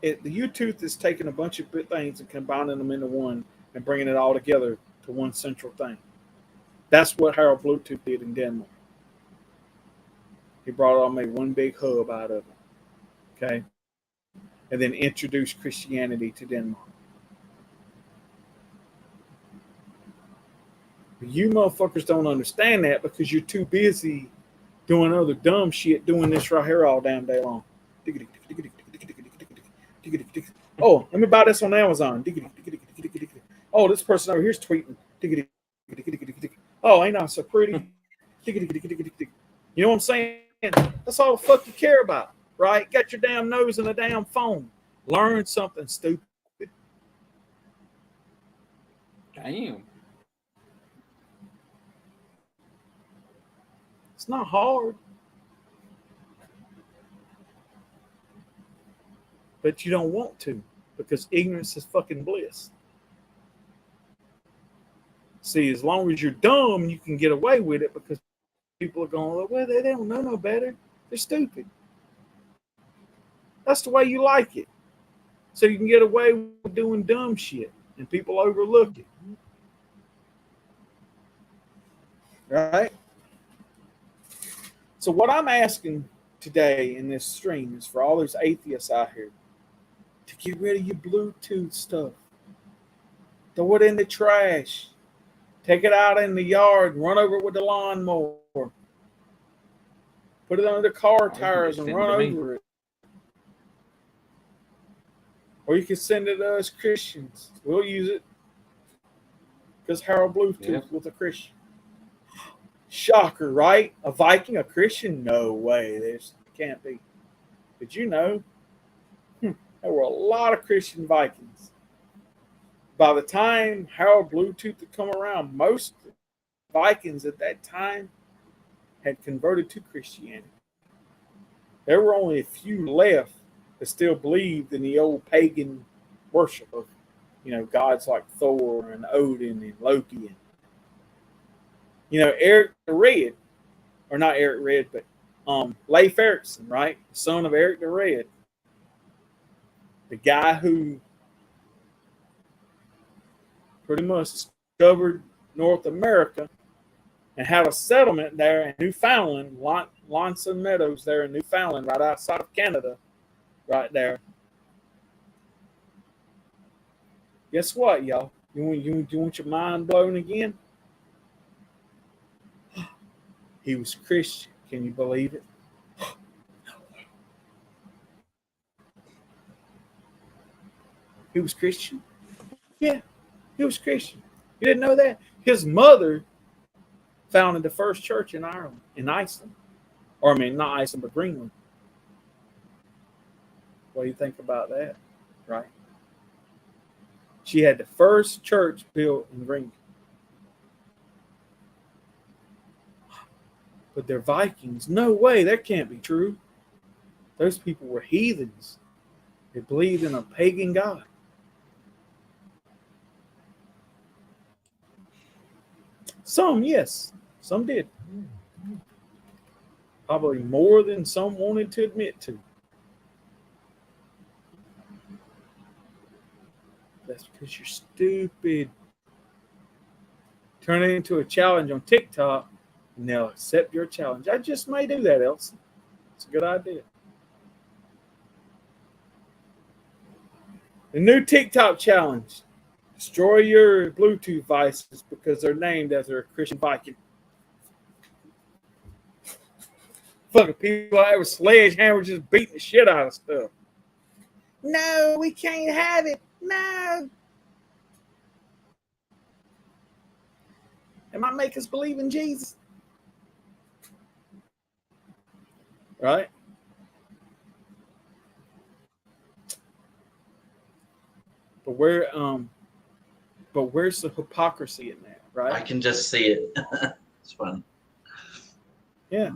The Bluetooth is taking a bunch of things and combining them into one and bringing it all together to one central thing. That's what Harold Bluetooth did in Denmark. He brought it all, made one big hub out of it. Okay. And then introduced Christianity to Denmark. But you motherfuckers don't understand that because you're too busy doing other dumb shit, doing this right here all damn day long. Oh, let me buy this on Amazon. Oh, this person over here's tweeting. Oh, ain't I so pretty? You know what I'm saying? That's all the fuck you care about, right? Got your damn nose in a damn phone. Learn something stupid. Damn. It's not hard. But you don't want to because ignorance is fucking bliss. See, as long as you're dumb, you can get away with it because people are going, well, they don't know no better. They're stupid. That's the way you like it. So you can get away with doing dumb shit and people overlook it. Right? So what I'm asking today in this stream is for all those atheists out here to get rid of your Bluetooth stuff. Throw it in the trash. Take it out in the yard. Run over it with the lawnmower. Put it under the car tires and run over it. Or you can send it to us Christians. We'll use it. Because Harold Bluetooth was a Christian. Shocker, right? A Viking, a Christian? No way. There's can't be. Did you know there were a lot of Christian Vikings? By the time Harold Bluetooth had come around, most Vikings at that time had converted to Christianity. There were only a few left that still believed in the old pagan worship of, gods like Thor and Odin and Loki. And, Eric the Red, or not Eric Red, but Leif Erikson, right? The son of Eric the Red. The guy who pretty much discovered North America and had a settlement there in Newfoundland, Lonson Meadows there in Newfoundland, right outside of Canada, right there. Guess what, y'all? You want your mind blown again? He was Christian. Can you believe it? He was Christian? Yeah, he was Christian. You didn't know that? His mother founded the first church in Iceland. Or, not Iceland, but Greenland. What do you think about that? Right? She had the first church built in Greenland. But they're Vikings. No way, that can't be true. Those people were heathens. They believed in a pagan god. Some, yes. Some did. Probably more than some wanted to admit to. That's because you're stupid. Turn it into a challenge on TikTok, and they'll accept your challenge. I just may do that, Elsie. It's a good idea. The new TikTok challenge. Destroy your Bluetooth devices because they're named after a Christian Viking. Fucking people out with sledgehammers just beating the shit out of stuff. No, we can't have it. No. It might make us believe in Jesus. Right? But where's the hypocrisy in that, right? I can just see it. It's fun. Yeah.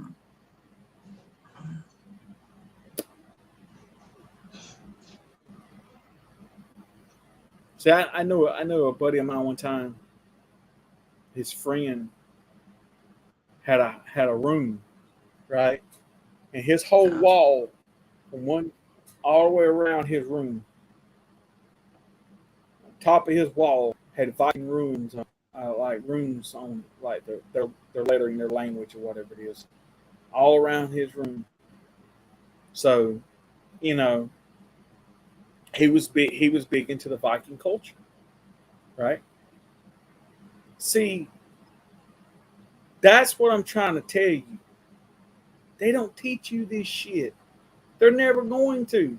See, I know a buddy of mine one time. His friend had a room, right? And his whole wall, from one all the way around his room, on top of his wall, had Viking runes, like runes on like their lettering, their language or whatever it is, all around his room. So, he was big into the Viking culture, right? See, that's what I'm trying to tell you. They don't teach you this shit. They're never going to.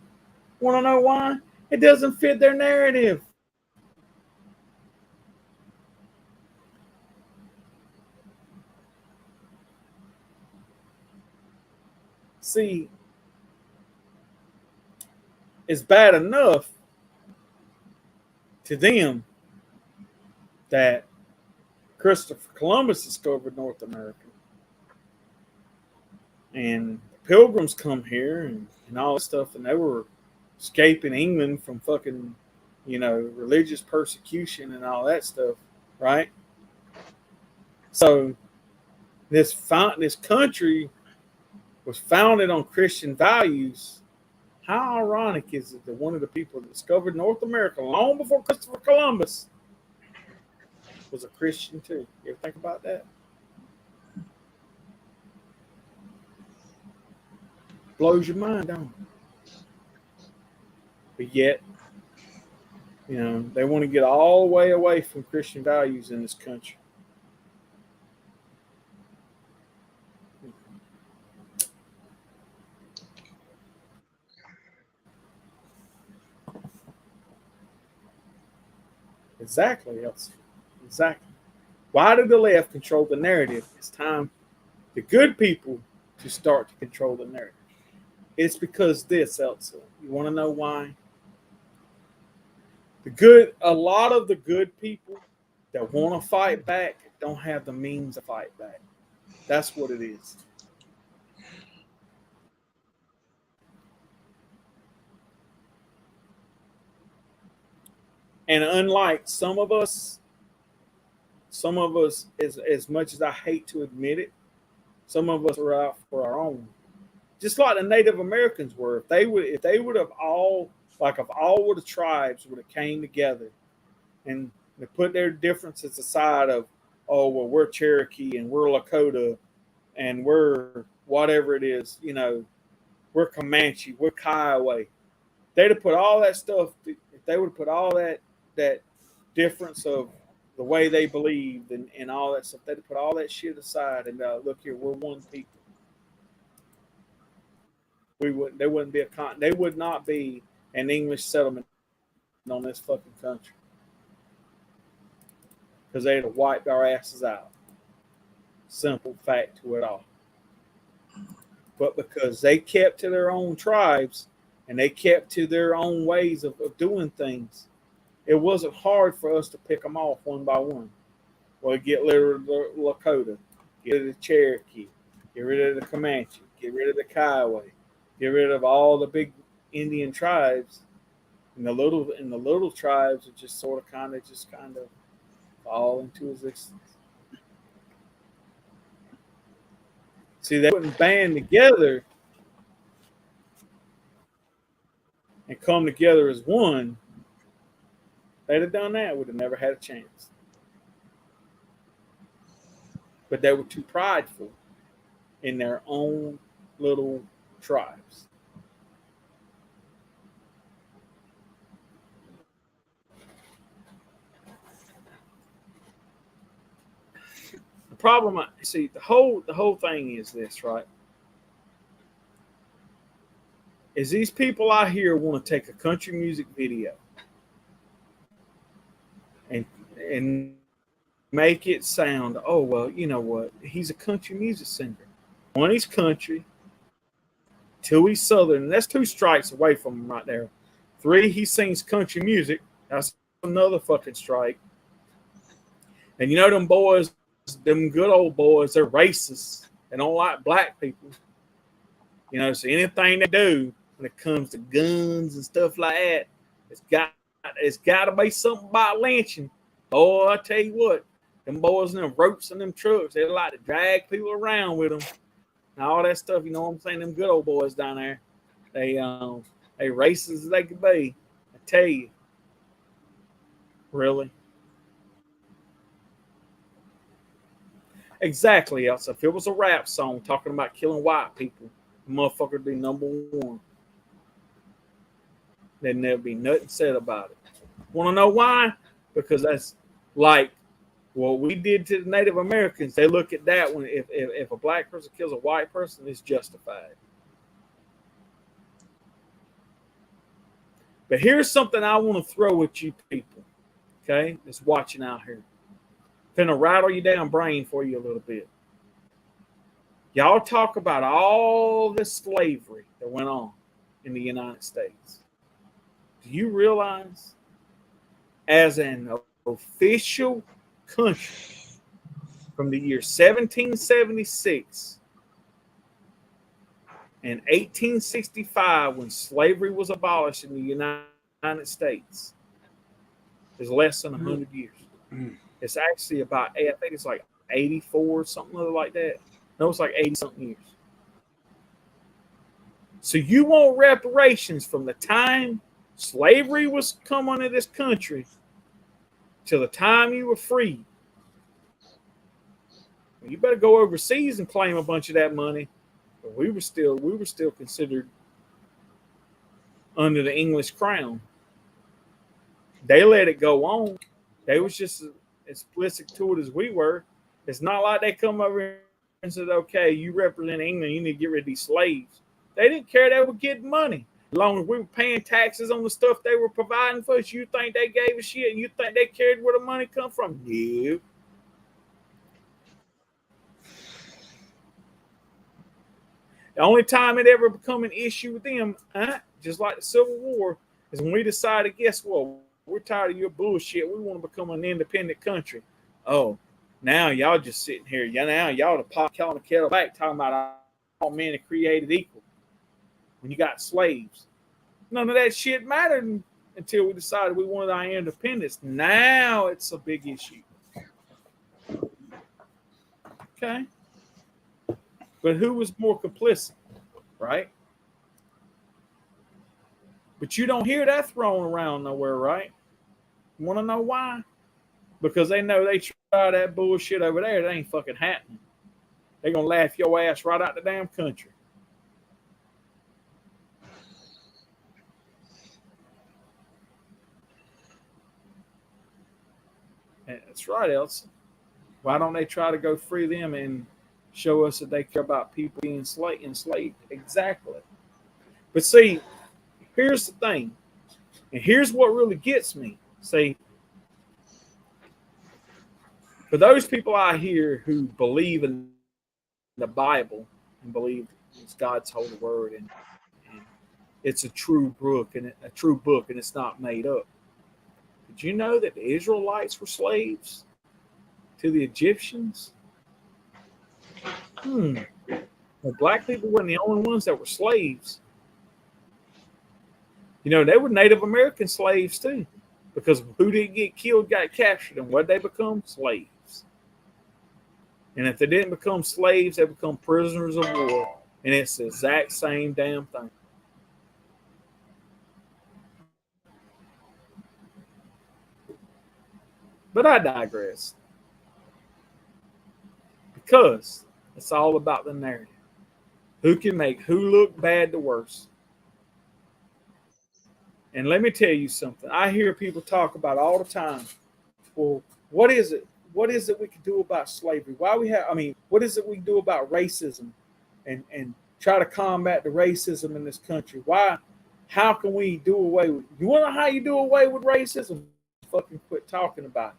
Want to know why? It doesn't fit their narrative. See, it's bad enough to them that Christopher Columbus discovered North America. And pilgrims come here and all this stuff, and they were escaping England from fucking, religious persecution and all that stuff, right? So this country was founded on Christian values. How ironic is it that one of the people that discovered North America long before Christopher Columbus was a Christian too? You ever think about that? Blows your mind, don't it? But yet, they want to get all the way away from Christian values in this country. Exactly, Elsie. Exactly. Why did the left control the narrative? It's time the good people to start to control the narrative. It's because this, Elsa. You want to know why? A lot of the good people that want to fight back don't have the means to fight back. That's what it is. And unlike some of us, as much as I hate to admit it, some of us are out for our own. Just like the Native Americans were. If they would have all, like if all of the tribes would have came together and they put their differences aside of, oh, well, we're Cherokee and we're Lakota and we're whatever it is, we're Comanche, we're Kiowa. They'd have put all that stuff, if they would have put all that difference of the way they believed and all that stuff, they'd have put all that shit aside and look here, we're one people. There wouldn't be they would not be an English settlement on this fucking country because they'd have wiped our asses out. Simple fact to it all. But because they kept to their own tribes and they kept to their own ways of doing things, it wasn't hard for us to pick them off one by one. Well, get rid of the Lakota, get rid of the Cherokee, get rid of the Comanche, get rid of the Kiowa, get rid of all the big Indian tribes, and the little tribes would just sort of kind of fall into existence. See, they wouldn't band together and come together as one. They'd have done that, would have never had a chance. But they were too prideful in their own little tribes. The problem, see, the whole thing is this, right? Is these people out here want to take a country music video and make it sound, oh, well, you know what? He's a country music singer. One, he's country. Two, he's southern. And that's 2 strikes away from him right there. 3, he sings country music. That's another fucking strike. And you know them boys, them good old boys, they're racist. They don't like black people. So anything they do when it comes to guns and stuff like that, it's got to be something about lynching. Oh, I tell you what, them boys and them ropes and them trucks, they like to drag people around with them and all that stuff. You know what I'm saying? Them good old boys down there, they racist as they could be. I tell you, really. Exactly, Elsa. If it was a rap song talking about killing white people, the motherfucker would be number 1. There'd never be nothing said about it. Want to know why? Because that's like what we did to the Native Americans. They look at that when if a black person kills a white person, it's justified. But here's something I want to throw at you people, okay, that's watching out here. Finna rattle you down brain for you a little bit. Y'all talk about all this slavery that went on in the United States. Do you realize, as an official country, from the year 1776 and 1865, when slavery was abolished in the United States, is less than 100 years. It's actually about, I think it's like 84, something like that. No, it's like 80-something years. So you want reparations from the time slavery was coming into this country till the time you were free. You better go overseas and claim a bunch of that money. But we were still considered under the English crown. They let it go on. They was just as explicit to it as we were. It's not like they come over and said, okay, you represent England, you need to get rid of these slaves. They didn't care. They were getting money. As long as we were paying taxes on the stuff they were providing for us, you think they gave a shit? You think they cared where the money come from? No. The only time it ever become an issue with them, just like the Civil War, is when we decided, guess what? We're tired of your bullshit. We want to become an independent country. Oh, now y'all just sitting here. Now y'all the pot calling the kettle back, talking about all men are created equal. When you got slaves, none of that shit mattered until we decided we wanted our independence. Now it's a big issue. Okay. But who was more complicit, right? But you don't hear that thrown around nowhere, right? You want to know why? Because they know they try that bullshit over there, it ain't fucking happening. They're going to laugh your ass right out the damn country. That's right, Elsa. Why don't they try to go free them and show us that they care about people being enslaved? Exactly. But see, here's the thing, and here's what really gets me. See, for those people out here who believe in the Bible and believe it's God's holy word and it's a true book and it's not made up. Did you know that the Israelites were slaves to the Egyptians? The black people weren't the only ones that were slaves. You know, they were Native American slaves too, because who didn't get killed got captured, and what they become? Slaves. And if they didn't become slaves, they become prisoners of war, and it's the exact same damn thing. But I digress, because it's all about the narrative. Who can make who look bad the worst? And let me tell you something. I hear people talk about all the time. Well, what is it? What is it we can do about slavery? What is it we can do about racism and try to combat the racism in this country? Why? How can we do away with it? You want to know how you do away with racism? Fucking quit talking about it.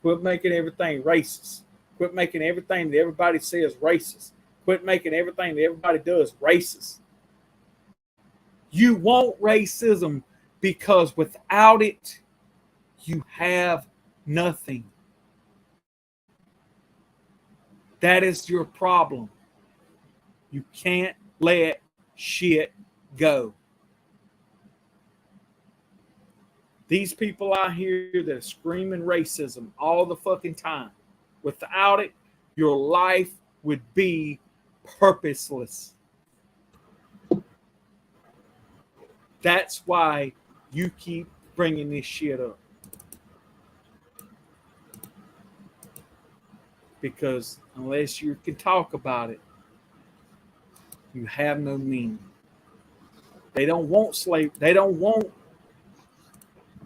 Quit making everything racist. Quit making everything that everybody says racist. Quit making everything that everybody does racist. You want racism because without it, you have nothing. That is your problem. You can't let shit go. These people out here that are screaming racism all the fucking time, without it, your life would be purposeless. That's why you keep bringing this shit up. Because unless you can talk about it, you have no meaning. They don't want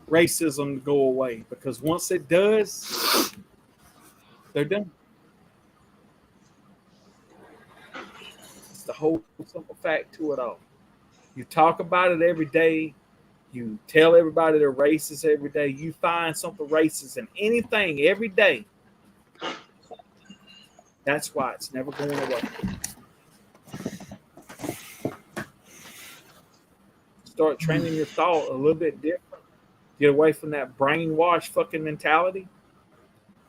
racism to go away, because once it does, they're done. It's the whole simple fact to it all. You talk about it every day. You tell everybody they're racist every day. You find something racist in anything every day. That's why it's never going away. Start training your thought a little bit different. Get away from that brainwash fucking mentality.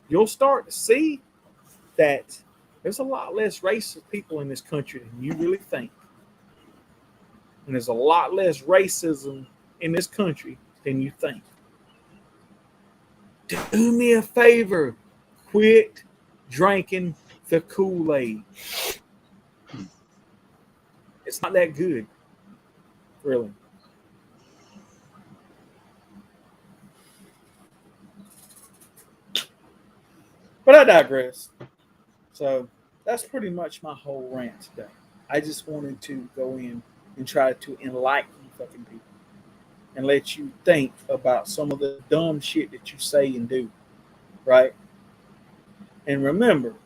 You'll start to see that there's a lot less racist people in this country than you really think. And there's a lot less racism in this country than you think. Do me a favor. Quit drinking the Kool-Aid. It's not that good. Really. But I digress. So that's pretty much my whole rant today. I just wanted to go in and try to enlighten fucking people and let you think about some of the dumb shit that you say and do, right? And remember,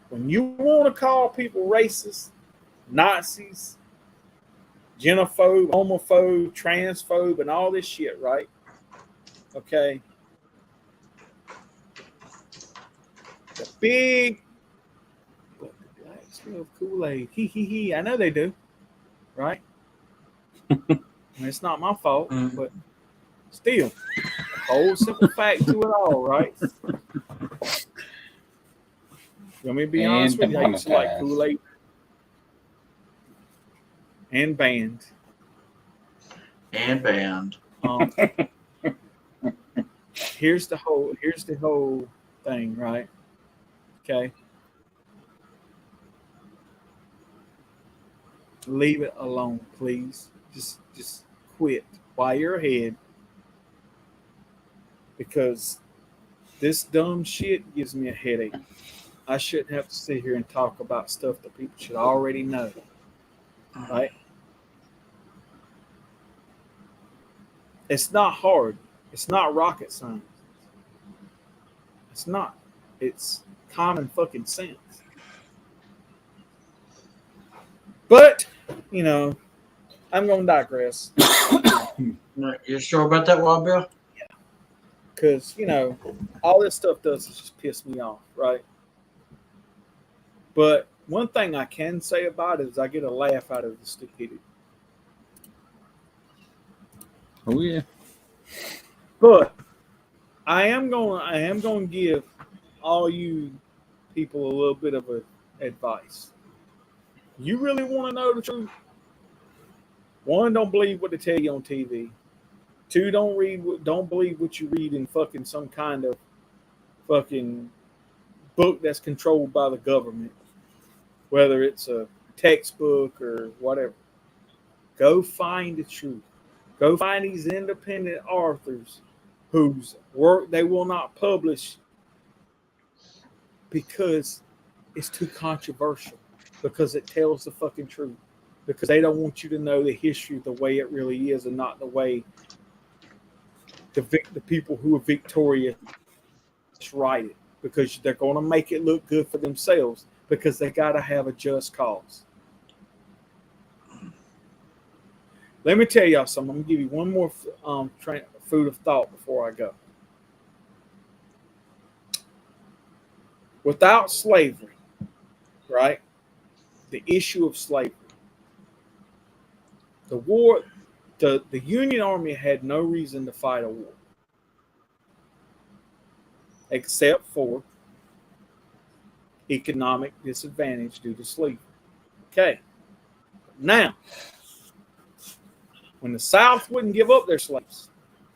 when you want to call people racist, Nazis, xenophobe, homophobe, transphobe, and all this shit, right? Okay. The big but the black Smell Kool-Aid. Hee hee hee. I know they do. Right? And it's not my fault, Mm. but still, whole simple fact to it all, right? You want me to be honest with you? I used to like demonetized. Kool-Aid and banned. And banned. Here's the whole thing, right? Okay. Leave it alone, please. Just quit while you're ahead, because this dumb shit gives me a headache. I shouldn't have to sit here and talk about stuff that people should already know, right? It's not hard. It's not rocket science. It's not. It's common fucking sense. But, you know, I'm going to digress. You sure about that, Wild Bill? Because, you know, all this stuff does is just piss me off, right? But one thing I can say about it is I get a laugh out of the stupidity. Oh yeah. But I am going to give all you people a little bit of advice. You really want to know the truth? One, don't believe what they tell you on TV. Two, don't believe what you read in fucking some kind of fucking book that's controlled by the government, whether it's a textbook or whatever. Go find the truth. Go find these independent authors whose work they will not publish because it's too controversial, because it tells the fucking truth, because they don't want you to know the history the way it really is and not the way the people who are victorious write it, because they're going to make it look good for themselves, because they got to have a just cause. Let me tell y'all something. I'm going to give you one more food of thought before I go. Without slavery, right, the issue of slavery, the war, the Union Army had no reason to fight a war except for economic disadvantage due to slavery. Okay. Now, when the South wouldn't give up their slaves,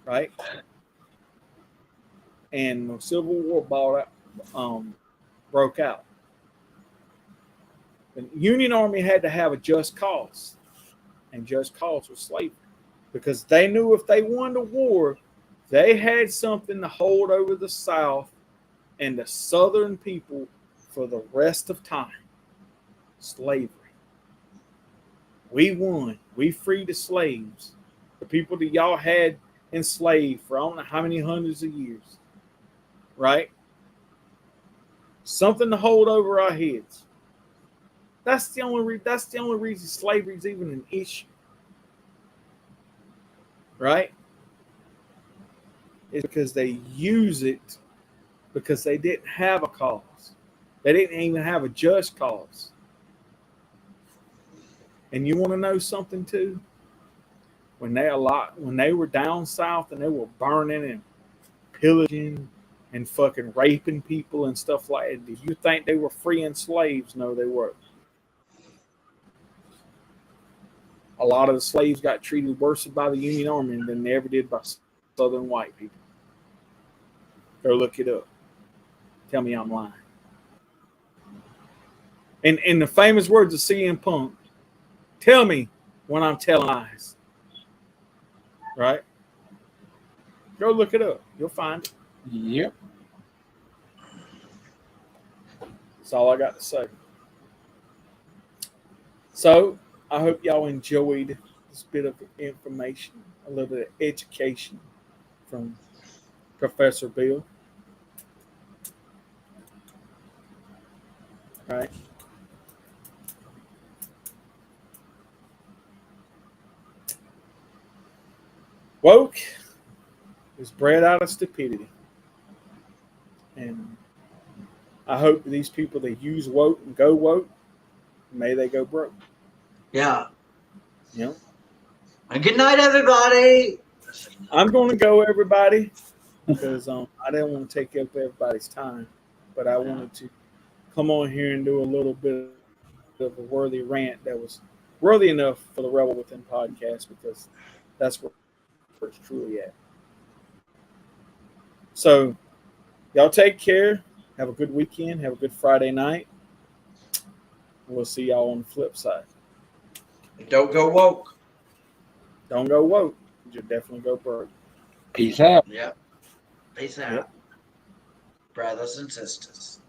right, and the Civil War broke out, the Union Army had to have a just cause, and just cause was slavery, because they knew if they won the war, they had something to hold over the South and the Southern people for the rest of time. Slavery. We won. We freed the slaves. The people that y'all had enslaved for I don't know how many hundreds of years. Right? Something to hold over our heads. That's the only reason slavery is even an issue. Right? It's because they use it because they didn't have a cause. They didn't even have a just cause. And you want to know something too? When they were down south and they were burning and pillaging and fucking raping people and stuff like that, did you think they were freeing slaves? No, they weren't. A lot of the slaves got treated worse by the Union Army than they ever did by Southern white people. Go look it up. Tell me I'm lying. And in the famous words of CM Punk, tell me when I'm telling lies. Right? Go look it up. You'll find it. Yep. That's all I got to say. So, I hope y'all enjoyed this bit of information, a little bit of education from Professor Bill. Right? Woke is bred out of stupidity. And I hope these people that use woke and go woke May they go broke. Yeah. You know, And good night, everybody. I'm going to go, everybody, because I didn't want to take up everybody's time, but I wanted to come on here and do a little bit of a worthy rant that was worthy enough for the Rebel Within podcast, because that's where it's truly at. So, y'all take care. Have a good weekend. Have a good Friday night. We'll see y'all on the flip side. Don't go woke. Don't go woke. You'll definitely go broke. Peace out. Yep. Peace out. Yep. Brothers and sisters.